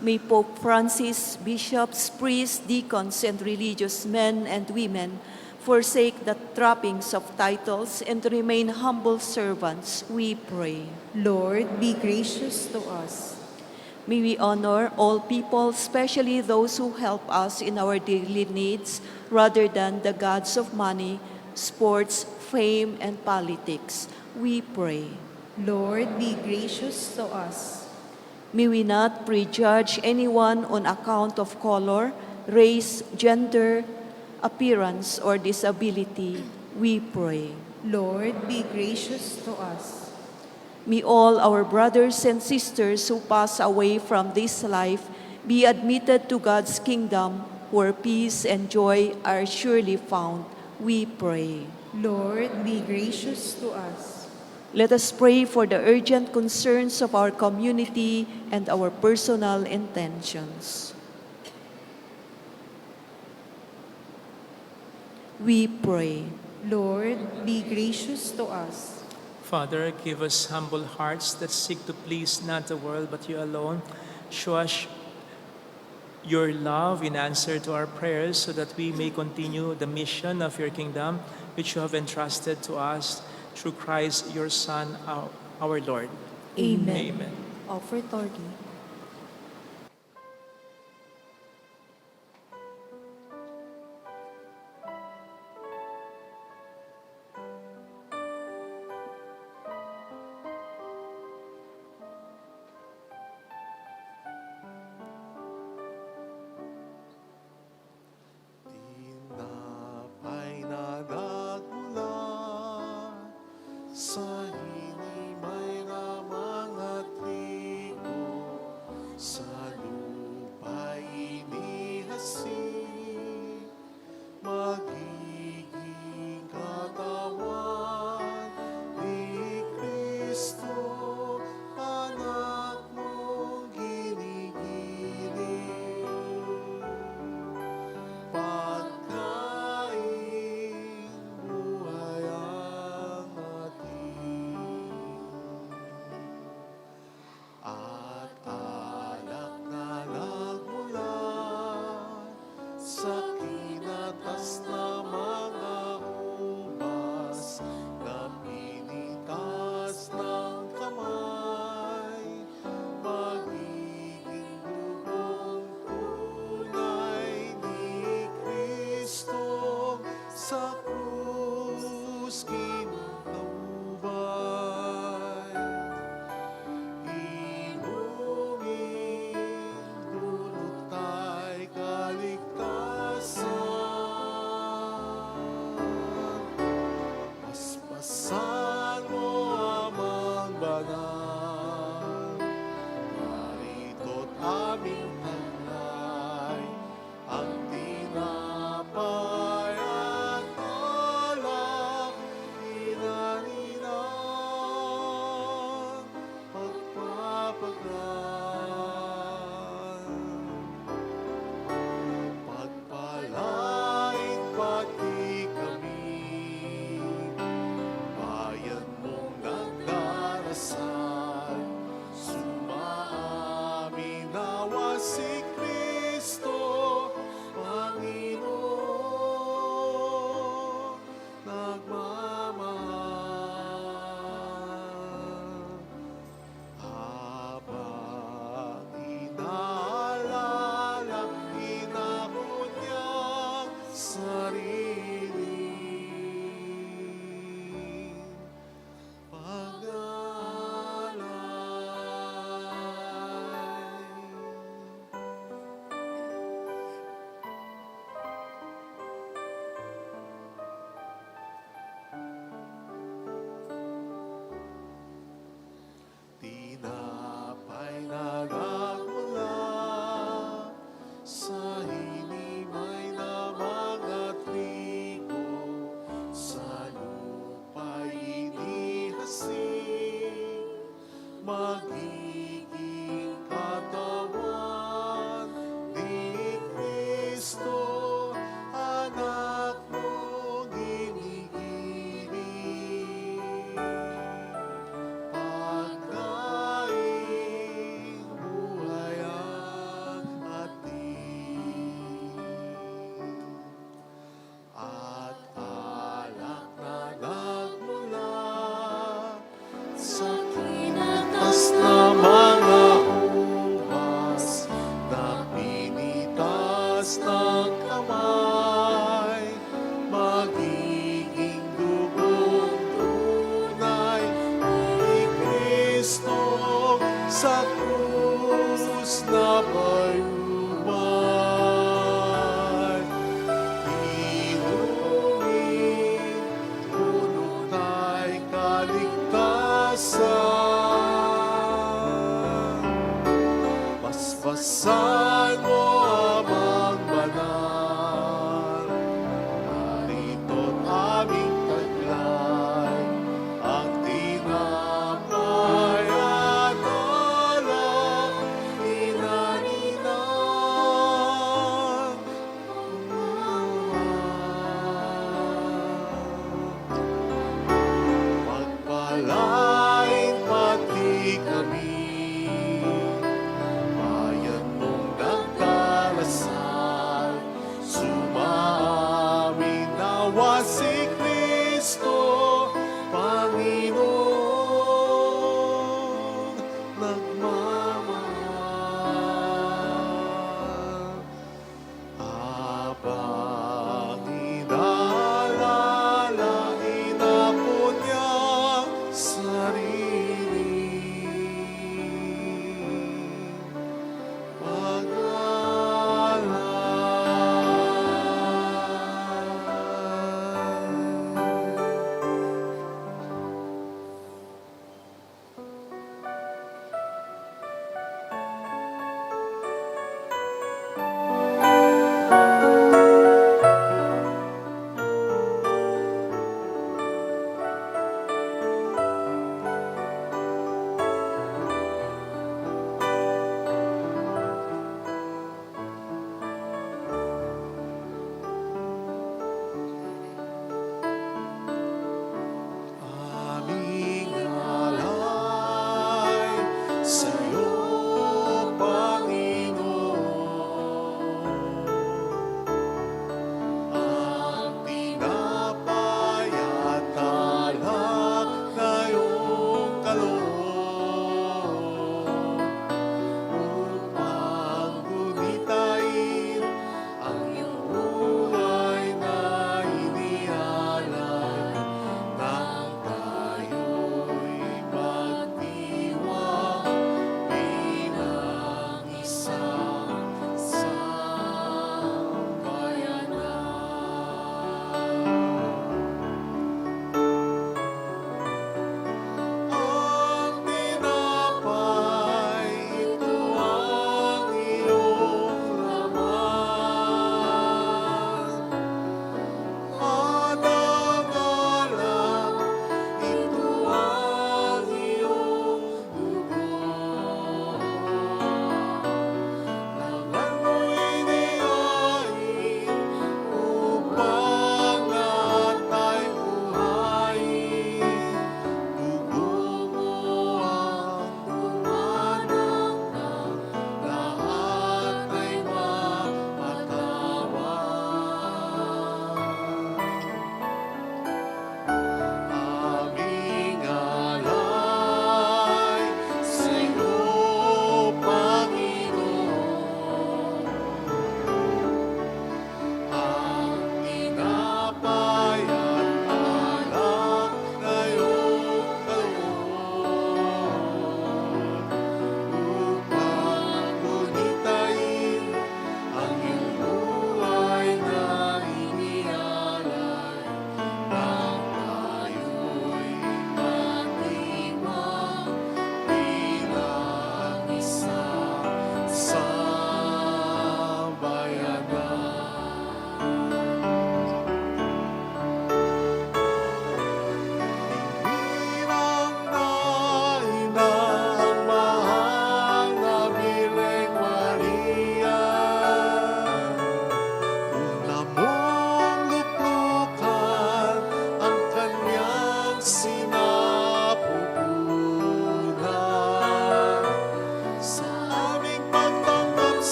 Speaker 7: May Pope Francis, bishops, priests, deacons, and religious men and women forsake the trappings of titles and remain humble servants, we pray.
Speaker 6: Lord, be gracious to us.
Speaker 7: May we honor all people, especially those who help us in our daily needs, rather than the gods of money, sports, fame, and politics. We pray.
Speaker 6: Lord, be gracious to us.
Speaker 7: May we not prejudge anyone on account of color, race, gender, appearance, or disability. We pray.
Speaker 6: Lord, be gracious to us.
Speaker 7: May all our brothers and sisters who pass away from this life be admitted to God's kingdom, where peace and joy are surely found. We pray.
Speaker 6: Lord, be gracious to us.
Speaker 7: Let us pray for the urgent concerns of our community and our personal intentions. We pray.
Speaker 6: Lord, be gracious to us.
Speaker 2: Father, give us humble hearts that seek to please not the world but you alone. Show us your love in answer to our prayers so that we may continue the mission of your kingdom, which you have entrusted to us through Christ, your Son, our Lord.
Speaker 6: Amen.
Speaker 2: Amen.
Speaker 6: Offertory.
Speaker 5: Tinapay na nagmula sa hinimay na mga trigo, sa lupa'y inihasik, magiging katawan ni Kristo, anak mong ginigiling. Pagkain, buhay ang ating, at alak na nagmula sa kinatas na mga ubas, na pinitas ng kamay, magiging dugong tunay ni Kristo sa krus kinubay. Inuming dulot ta'y kaligtasan. Paspasan mo amang banal, narito't aming talay, ang tinapay at alak, inaninan, pagpapagdan. Pagpalain pati kami, bayan mong nagdarasal, sumaamin nawa si na bayuman. Inumin, puno ta'y kaligtasan. Basbasan mo amang banal. Narito't aming taglay, ang tinapay at alak, inaninang pagpalain pati kami, bayan mong nagtatanggol.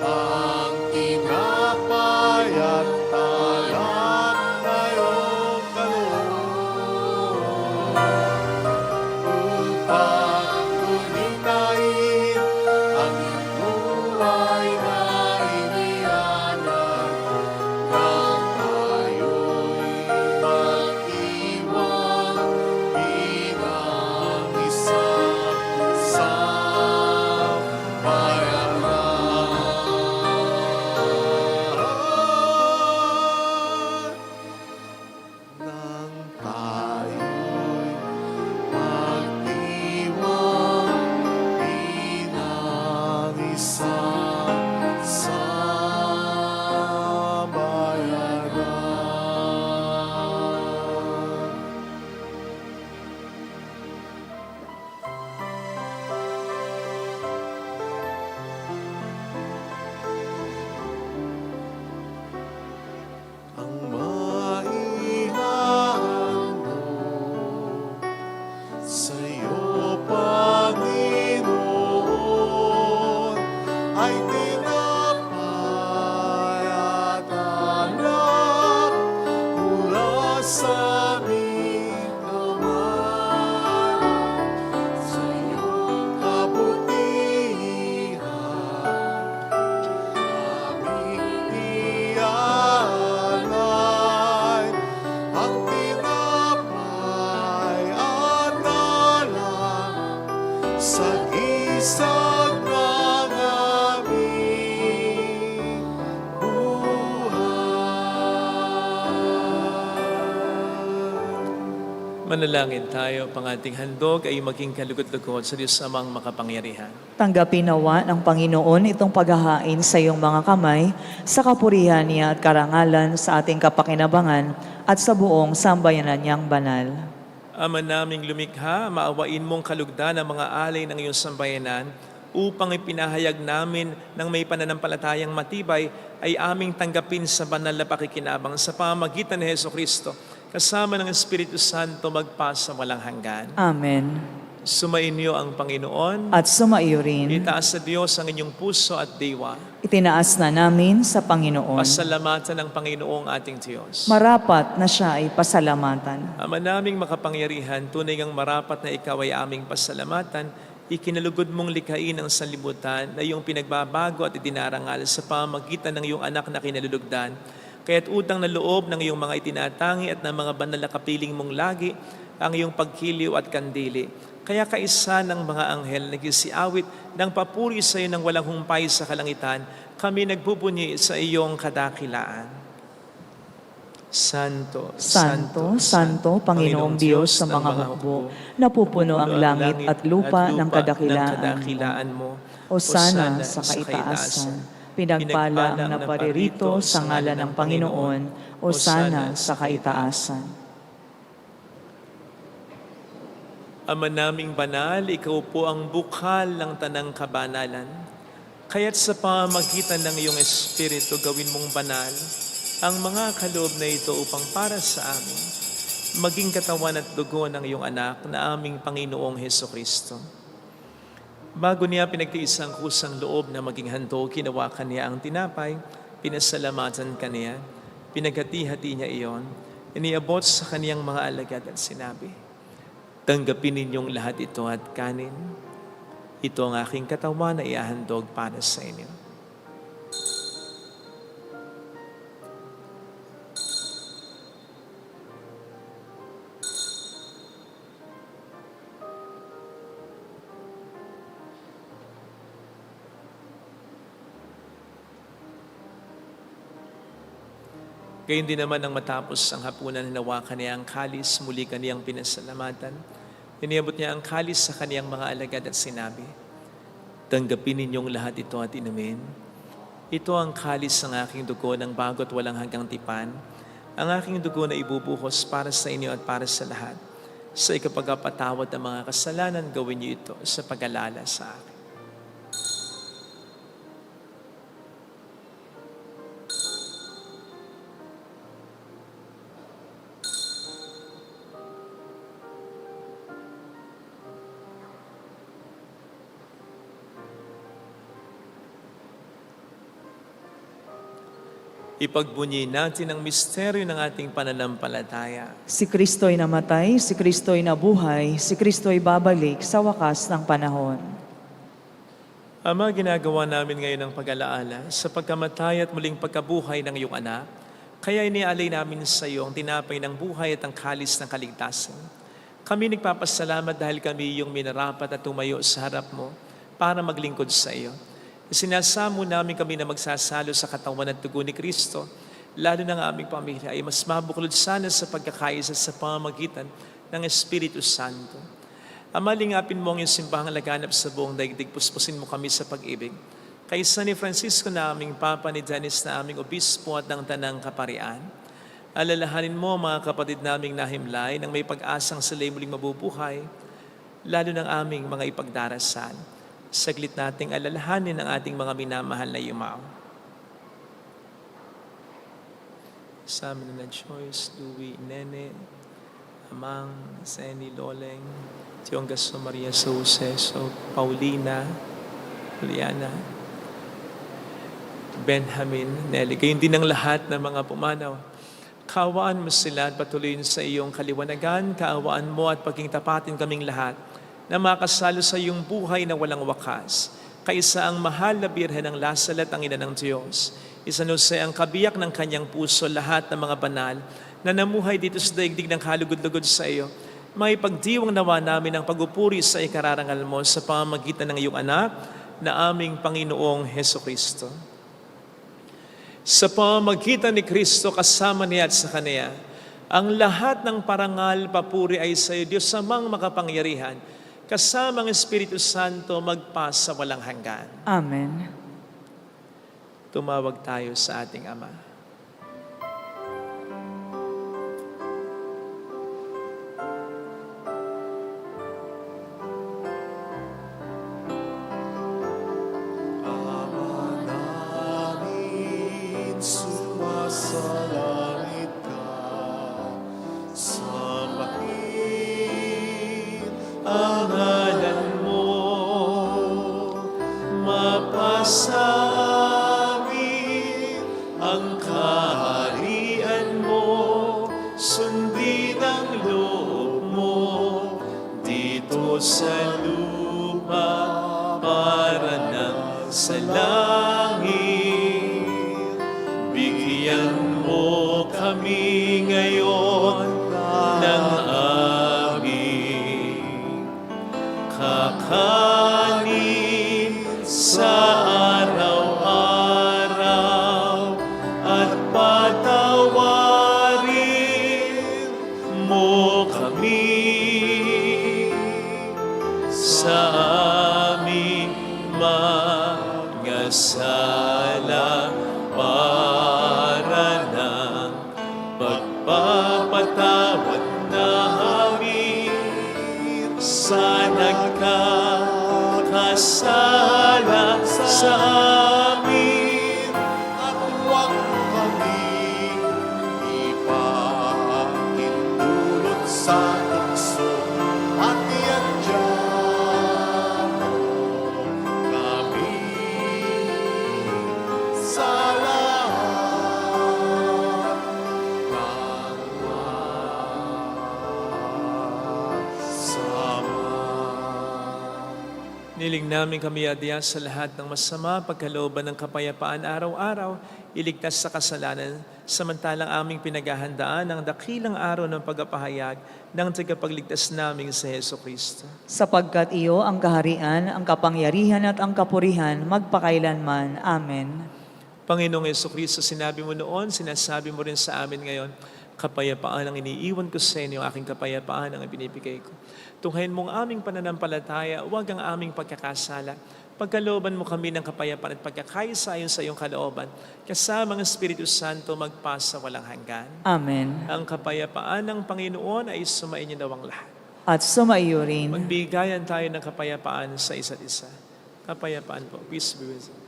Speaker 5: ang tinapay at alak na iyong kaloob upang kunitahin ang buhay na inihanan nang tayo'y mag-iwan bilang isang sambayanan. Nang tayo'y mag-iwan bilang isang sambayanan. Ang maihandog sa'yo, Panginoon, ay tinapay at alak mula sa aming kamay. Sa iyong kabutihan aming ialay ang tinapay at alak sa gisag ng aming buhay.
Speaker 2: Manalangin tayo, pang ating handog ay maging kalugod-lugod sa Diyos Amang makapangyarihan.
Speaker 1: Tanggapin nawa ng Panginoon itong paghahain sa iyong mga kamay sa kapurihan niya at karangalan sa ating kapakinabangan at sa buong sambayanan niyang banal.
Speaker 2: Ama naming lumikha, maawain mong kalugdan ang mga alay ng iyong sambayanan upang ipinahayag namin ng may pananampalatayang matibay ay aming tanggapin sa banal na pakikinabang sa pamamagitan ni Jesucristo kasama ng Espiritu Santo magpasa walang hanggan.
Speaker 1: Amen.
Speaker 2: Sumainyo ang Panginoon.
Speaker 1: At sumaiyo rin,
Speaker 2: Itaas sa Diyos ang inyong puso at diwa.
Speaker 1: itinaas na namin sa Panginoon.
Speaker 2: Pasalamatan ng Panginoong ating Diyos.
Speaker 1: Marapat na siya ay pasalamatan.
Speaker 2: Ama naming makapangyarihan, tunay ngang marapat na ikaw ay aming pasalamatan, ikinalugod mong likhain ang sanlibutan na iyong pinagbabago at idinarangal sa pamagitan ng iyong anak na kinalulugdan. Kaya't utang na loob ng iyong mga itinatangi at ng mga banal na kapiling mong lagi ang iyong pagkiliw at kandili. Kaya kaisa ng mga anghel nagsiawit ng papuri sa iyo ng walang humpay sa kalangitan, kami nagbubunyi sa iyong kadakilaan. Santo,
Speaker 1: Santo, Santo, Panginoong Diyos sa mga hukbo, napupuno ang langit at lupa ng kadakilaan mo. Hosana sa kaitaasan. Pinagpala ang naparirito sa ngalan ng Panginoon. Hosana sa kaitaasan.
Speaker 2: Ama naming banal, ikaw po ang bukal ng tanang kabanalan. Kaya't sa pamamagitan ng iyong Espiritu, gawin mong banal ang mga kaloob na ito upang para sa amin, maging katawan at dugo ng iyong anak na aming Panginoong Hesukristo. Bago niya pinagtiis ang kusang loob na maging handog, kinawakan niya ang tinapay, pinasalamatan kaniya, pinaghati-hati niya iyon, iniabot sa kaniyang mga alagad at sinabi, tanggapin ninyong lahat ito at kanin. Ito ang aking katawan na iahandog para sa inyo. Gayun din naman nang matapos ang hapunan, hinawakan niya ang kalis, muli kaniyang pinasalamatan. Iniabot niya ang kalis sa kaniyang mga alagad at sinabi, tanggapin ninyong lahat ito at inumin. Ito ang kalis ng aking dugo ng bago't walang hanggang tipan. Ang aking dugo na ibubuhos para sa inyo at para sa lahat. Sa ikapagpatawad ng mga kasalanan, gawin niyo ito sa pag-alala sa akin. Ipagbunyi natin ang misteryo ng ating pananampalataya.
Speaker 1: Si Kristo'y namatay, si Kristo'y nabuhay, si Kristo'y babalik sa wakas ng panahon.
Speaker 2: Ama, ginagawa namin ngayon ang pag-alaala sa pagkamatay at muling pagkabuhay ng iyong anak. Kaya inialay namin sa iyo ang tinapay ng buhay at ang kalis ng kaligtasan. Kami nagpapasalamat dahil kami iyong minarapat at tumayo sa harap mo para maglingkod sa iyo. Sinasamo namin kami na magsasalo sa katawan at dugo ni Kristo, lalo ng aming pamilya ay mas mabuklod sana sa pagkakaisa sa pamamagitan ng Espiritu Santo. Ama, lingapin mo ang iyong simbahang laganap sa buong daigdig, puspusin mo kami sa pag-ibig. Kaysa ni Francisco na aming Papa, ni Dennis na aming Obispo at ng Tanang Kaparian, alalahanin mo mga kapatid naming nahimlay nang may pag-asang sila'y muling mabubuhay, lalo ng aming mga ipagdarasal. Saglit nating alalahanin ang ating mga minamahal na yumao. Sa amin na Joyce, Louie, Nene, Amang, Senny, Loleng, Tiyong Gaso, Maria Sauceso, Paulina, Juliana, Benjamin, Nelly, gayon din ang lahat ng mga pumanaw. Kaawaan mo sila at patuloyin sa iyong kaliwanagan, kaawaan mo at paging tapatin kaming lahat na makasalo sa iyong buhay na walang wakas. Kaysa ang mahal na Birhen ng Lasal at ang Ina ng Diyos, Isanose ang kabiyak ng kanyang puso lahat ng mga banal na namuhay dito sa daigdig ng kalugod-lugod sa iyo. May pagdiwang nawa namin ang pagupuri sa ikararangal mo sa pamamagitan ng iyong anak na aming Panginoong Heso Kristo. Sa pamamagitan ni Kristo kasama niya at sa Kanya, ang lahat ng parangal, papuri ay sa iyo, Diyos amang makapangyarihan, kasama ang Espiritu Santo magpa sa walang hanggan.
Speaker 1: Amen.
Speaker 2: Tumawag tayo sa ating Ama.
Speaker 5: Ama namin, sumasalangit ka, sambahin
Speaker 2: Ang ngalan mo, mapasamin ang kaharian mo, sundin ang loob mo dito sa lupa para nang sa langit. Bigyan mo kami ngayon ng aming kakanin sa araw-araw at patawarin mo kami sa aming mga sala para ng pagpapatawad namin sa nagkakasala sa amin.
Speaker 5: at huwag kami ipahintulot sa tukso at iadyan mo kami sa lahat ng masama.
Speaker 2: Niling namin kami adya sa lahat ng masama, pagkalooban ng kapayapaan araw-araw, iligtas sa kasalanan, samantalang aming pinaghahandaan ang dakilang araw ng pagpapahayag ng tagapagligtas naming si Heso Kristo.
Speaker 1: Sapagkat iyo ang kaharian, ang kapangyarihan at ang kapurihan magpakailanman. Amen.
Speaker 2: Panginoong Heso Kristo, sinabi mo noon, sinasabi mo rin sa amin ngayon, kapayapaan ang iniiwan ko sa inyo, aking kapayapaan ang ibinibigay ko. Tunghayin mong aming pananampalataya, huwag ang aming pagkakasala. Pagkalooban mo kami ng kapayapaan at pagkakaisa ayon sa iyong kalooban, kasama ang Espiritu Santo magpasa walang hanggan.
Speaker 1: Amen.
Speaker 2: Ang kapayapaan ng Panginoon ay sumainyo daw ang lahat.
Speaker 1: At sumaiyo rin.
Speaker 2: Magbigayan tayo ng kapayapaan sa isa't isa. Kapayapaan po. Peace be with you.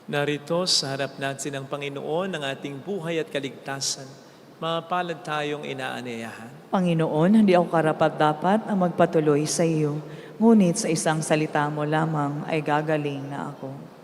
Speaker 2: Narito sa harap natin ang Panginoon ng ating buhay at kaligtasan. Mapalad tayong inaanyayahan.
Speaker 1: Panginoon, hindi ako karapat-dapat ang magpatuloy sa iyo, ngunit sa isang salita mo lamang ay gagaling na ako.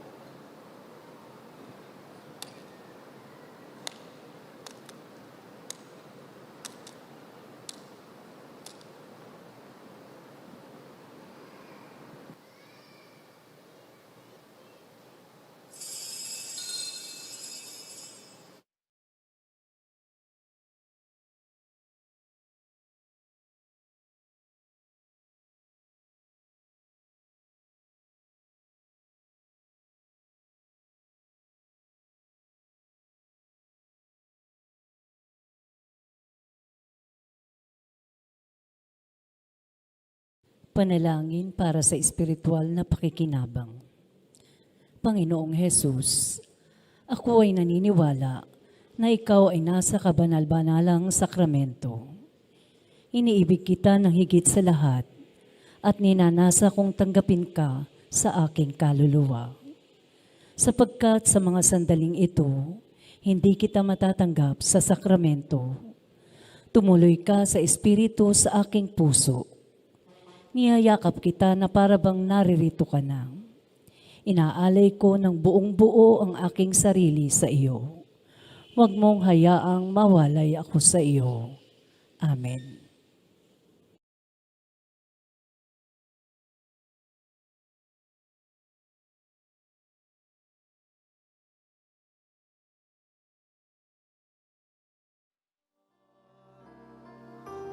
Speaker 8: Panalangin para sa espiritual na pakikinabang. Panginoong Hesus, ako ay naniniwala na ikaw ay nasa kabanal-banalang sakramento. Iniibig kita ng higit sa lahat at ninanasa kong tanggapin ka sa aking kaluluwa. Sapagkat sa mga sandaling ito, hindi kita matatanggap sa sakramento. Tumuloy ka sa espiritu sa aking puso. Niyayakap kita na para bang naririto ka na. Inaalay ko ng buong buo ang aking sarili sa iyo. Huwag mong hayaang mawalay ako sa iyo. Amen.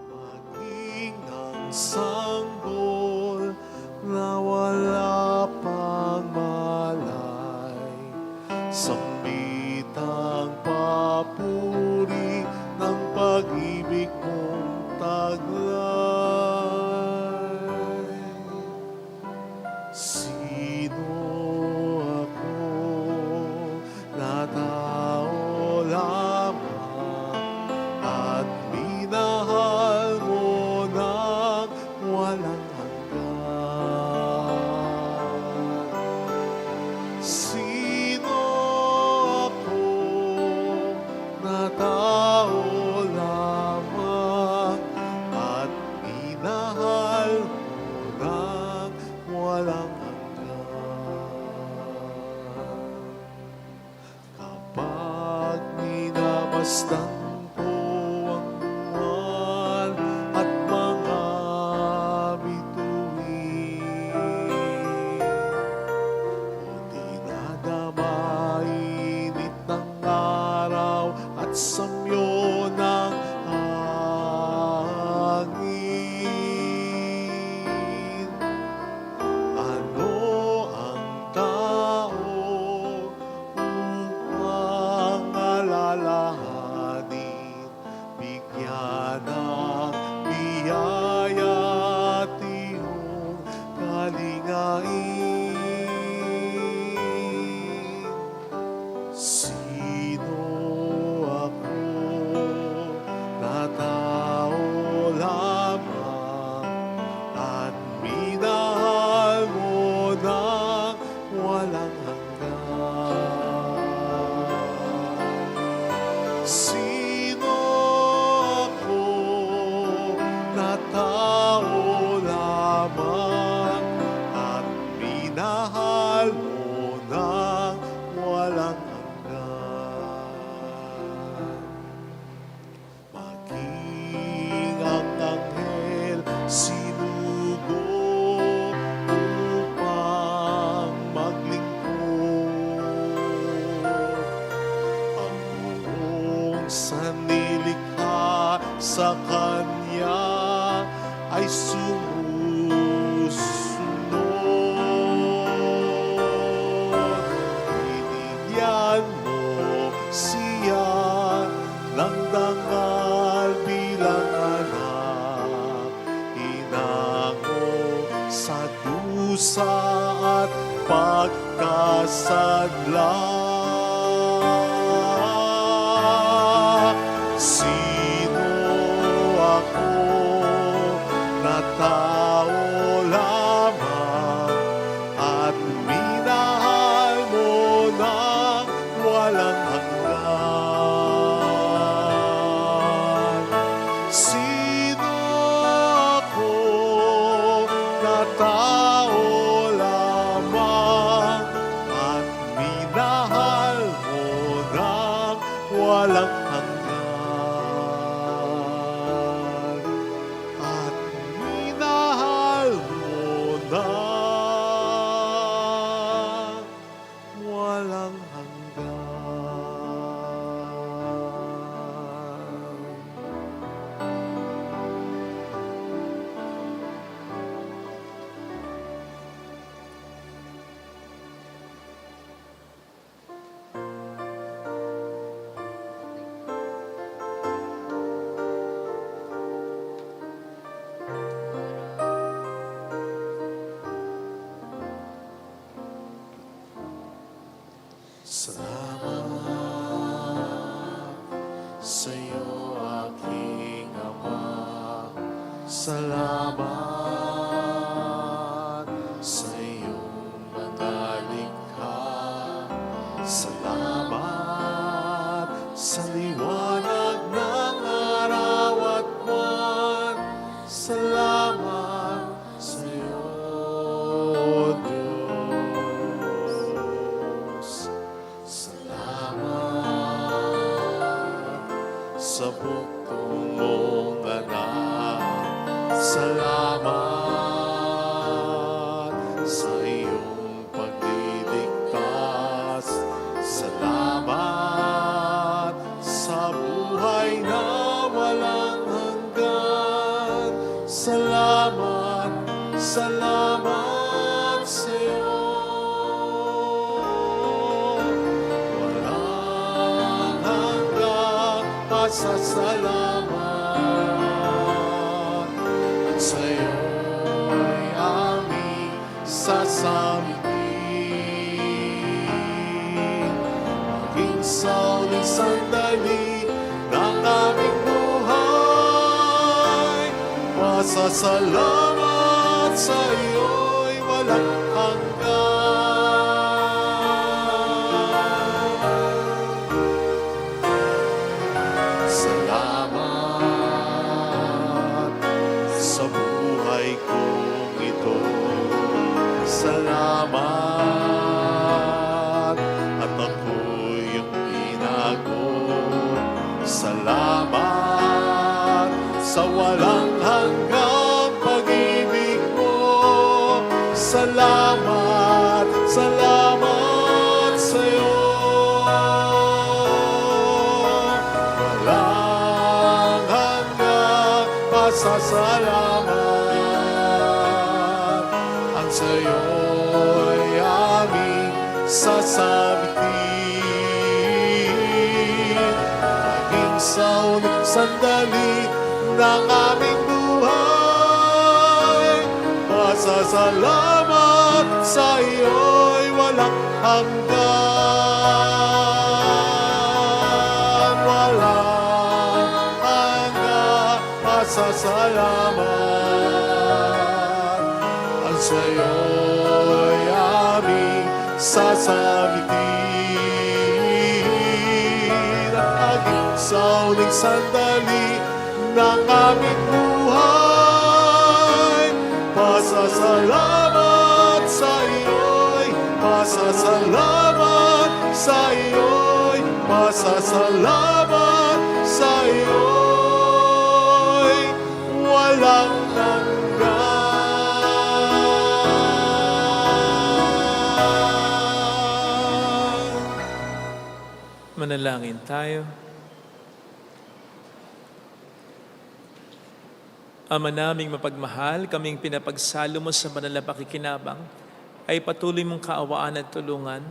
Speaker 5: Maging ang sanggol na wala pang malay, sammitang papuri ng pag-ibig mong taglay. Sino ako na tao lamang at minahal mo ng walang hanggan? Sino ako na tao lamang at minahal mo ng walang hanggan? Kapag minamasdan ko ang buwan at mga bituin, o dinadamainit ng araw at samyo ng hangin, ano ang tao upang alalahanin, bigyan ng biyaya at iyong kalingain? Sino ako na tao lamang at minahal mo ng walang hanggan? Sino ako na tao lamang at minahal mo ng walang hanggan? Maging ang anghel sinugo upang maglingkod, ang buong sanilikha sa Kanya ay sumusunod. Binigyan mo siya ng dangal bilang anak, inango sa dusa at pagkasadla. Sino ako na tao lamang at minahal mo na Salamat sa iyo, aking Ama. Salamat sa iyong manalikha. Salamat sa liwanag ng araw at buwan. Salamat sa iyo, Diyos. Salamat sa buktong mong anak. Salamat sa iyong pagliligtas. Salamat sa buhay na walang hanggan. Salamat, salamat sa iyo. Walang hanggang pasasalamat. At sa iyo'y aming sasambitin. Maging sa uling sandali ng aming buhay. Pasasalamat sa iyo'y walang hanggan. Salamat sa buhay kong ito. Salamat at ako'y iyong binago. Salamat sa walang hanggang pag-ibig mo. Salamat, salamat sa iyo. Walang hanggang pasasalamat. Ang sa iyo'y aming sasabitin. Maging sa ulit sandali ng aming buhay. Pasasalamat sa iyo'y walang hanggan. Walang hanggan pasasalamat. Ang sa iyo'y aming sasabitin. At maging sa uling sandali ng aming buhay. Pasasalamat sa iyo'y, pasasalamat sa iyo'y, pasasalamat sa iyo'y walang hanggan.
Speaker 2: Manalangin tayo. Ama naming mapagmahal, kaming pinapagsalo mo sa banal na pakikinabang, ay patuloy mong kaawaan at tulungan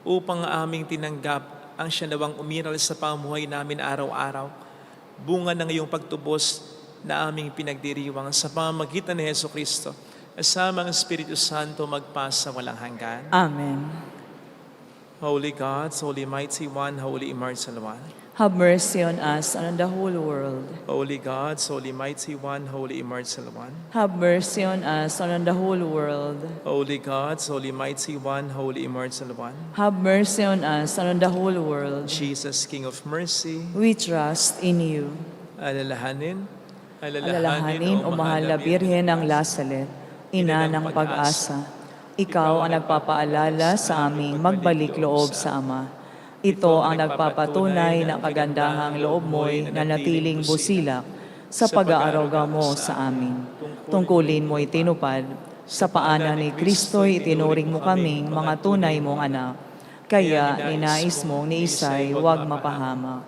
Speaker 2: upang aming tinanggap ang siya nawang umiral sa pamuhay namin araw-araw, bunga ng iyong pagtubos na aming pinagdiriwang sa pamamagitan ni Jesucristo, kasama ang Espiritu Santo magpasa walang hanggan.
Speaker 1: Amen.
Speaker 2: Holy God, Holy Mighty One, Holy Immortal One,
Speaker 1: Have mercy on us and on the whole world.
Speaker 2: Holy God, Holy Mighty One, Holy Immortal One,
Speaker 1: Have mercy on us and on the whole world.
Speaker 2: Holy God, Holy Mighty One, Holy Immortal One,
Speaker 1: Have mercy on us and on the whole world.
Speaker 2: Jesus, King of Mercy,
Speaker 1: We trust in you.
Speaker 2: alalahanin,
Speaker 1: Alalahanin o mahal na Birhen ng Lazaret, ina ng pag-asa. Ikaw ang nagpapaalala sa aming magbalik loob sa Ama. Ito ang nagpapatunay ng kagandahang loob mo'y nanatiling busilak sa pag-aaruga mo sa amin. Tungkulin mo'y tinupad, sa paanan ni Kristo'y itinuring mo kaming mga tunay mong anak. Kaya ninais mong ni Isay huwag mapahamak.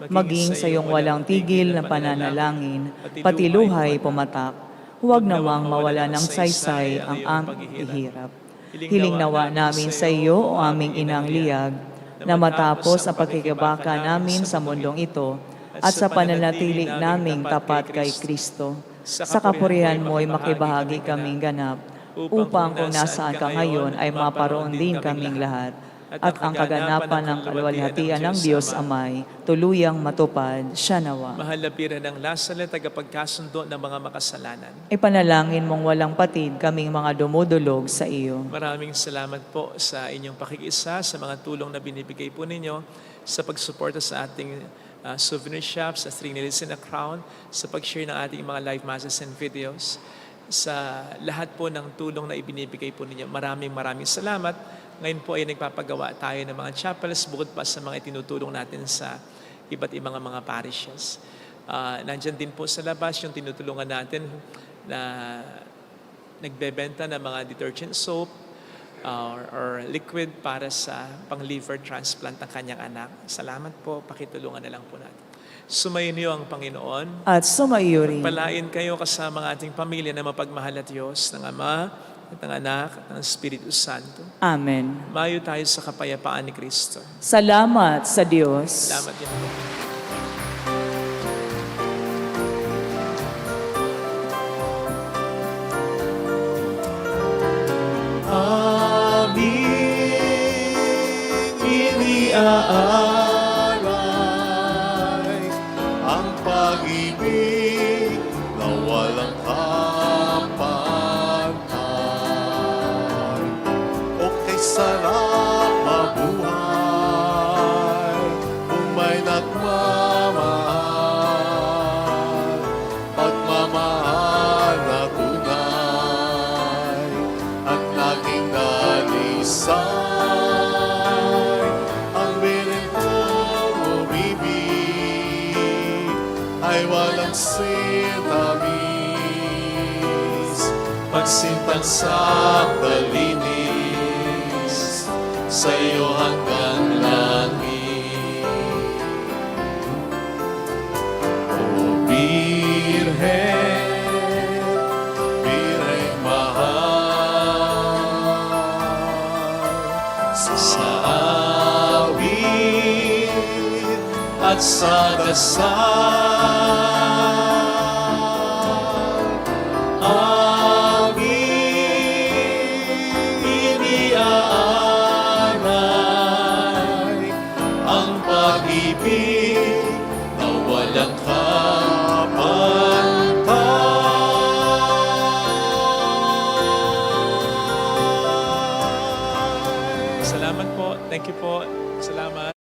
Speaker 1: Maging sa iyong walang tigil na pananalangin, pati luhay pumatak, huwag namang mawala ng saysay ang aming hirap. Hiling nawa namin sa iyo, o aming inang liyag, na matapos ang pagkikibaka namin sa mundong ito at sa pananatili naming tapat kay Kristo, sa kapurihan mo'y makibahagi kaming ganap, upang kung nasaan ka ngayon ay maparoon din kaming lahat. at ang kaganapan ng kaluwalhatian ng Diyos Amay, tuluyang matupad siya nawa.
Speaker 2: Mahal na Birhen ng Lasal na tagapagkasundo ng mga makasalanan.
Speaker 1: Ipanalangin mong walang patid kaming mga dumudulog sa iyo.
Speaker 2: Maraming salamat po sa inyong pakikiisa, sa mga tulong na binibigay po ninyo, sa pagsuporta sa ating souvenir shop, sa Trinity in a Crown, sa pag-share ng ating mga live masses and videos, sa lahat po ng tulong na ibinibigay po ninyo. Maraming salamat. Ngayon po ay nagpapagawa tayo ng mga chapels bukod pa sa mga itinutulong natin sa iba't ibang mga parishes. Nandyan din po sa labas yung tinutulungan natin na nagbebenta ng mga detergent soap or liquid para sa pang-liver transplant ng kanyang anak. Salamat po, pakitulungan na lang po natin. Sumainyo ang Panginoon.
Speaker 1: At sumaiyo rin.
Speaker 2: Palain kayo kasama ang ating pamilya na mapagmahal at Diyos ng Ama, at ng Anak, at ng Espiritu Santo.
Speaker 1: Amen.
Speaker 2: Mayo tayo sa kapayapaan ni Kristo.
Speaker 1: Salamat sa Diyos.
Speaker 2: Salamat din po.
Speaker 5: Aming iniaalay ang pag-ibig na walang kapantay. O kay sarap mabuhay kung may nagmamahal, pagmamahal na tunay at naging dalisay. Ang Birhen kong umibig ay walang sintamis, pagsintang sa dalinis sa iyo hanggang langit. O Birhen, Birhen mahal, sa awit at sa dasal, aming iniaalay ang pag-ibig na walang kapantay.
Speaker 2: Salamat po. Thank you po. Salamat.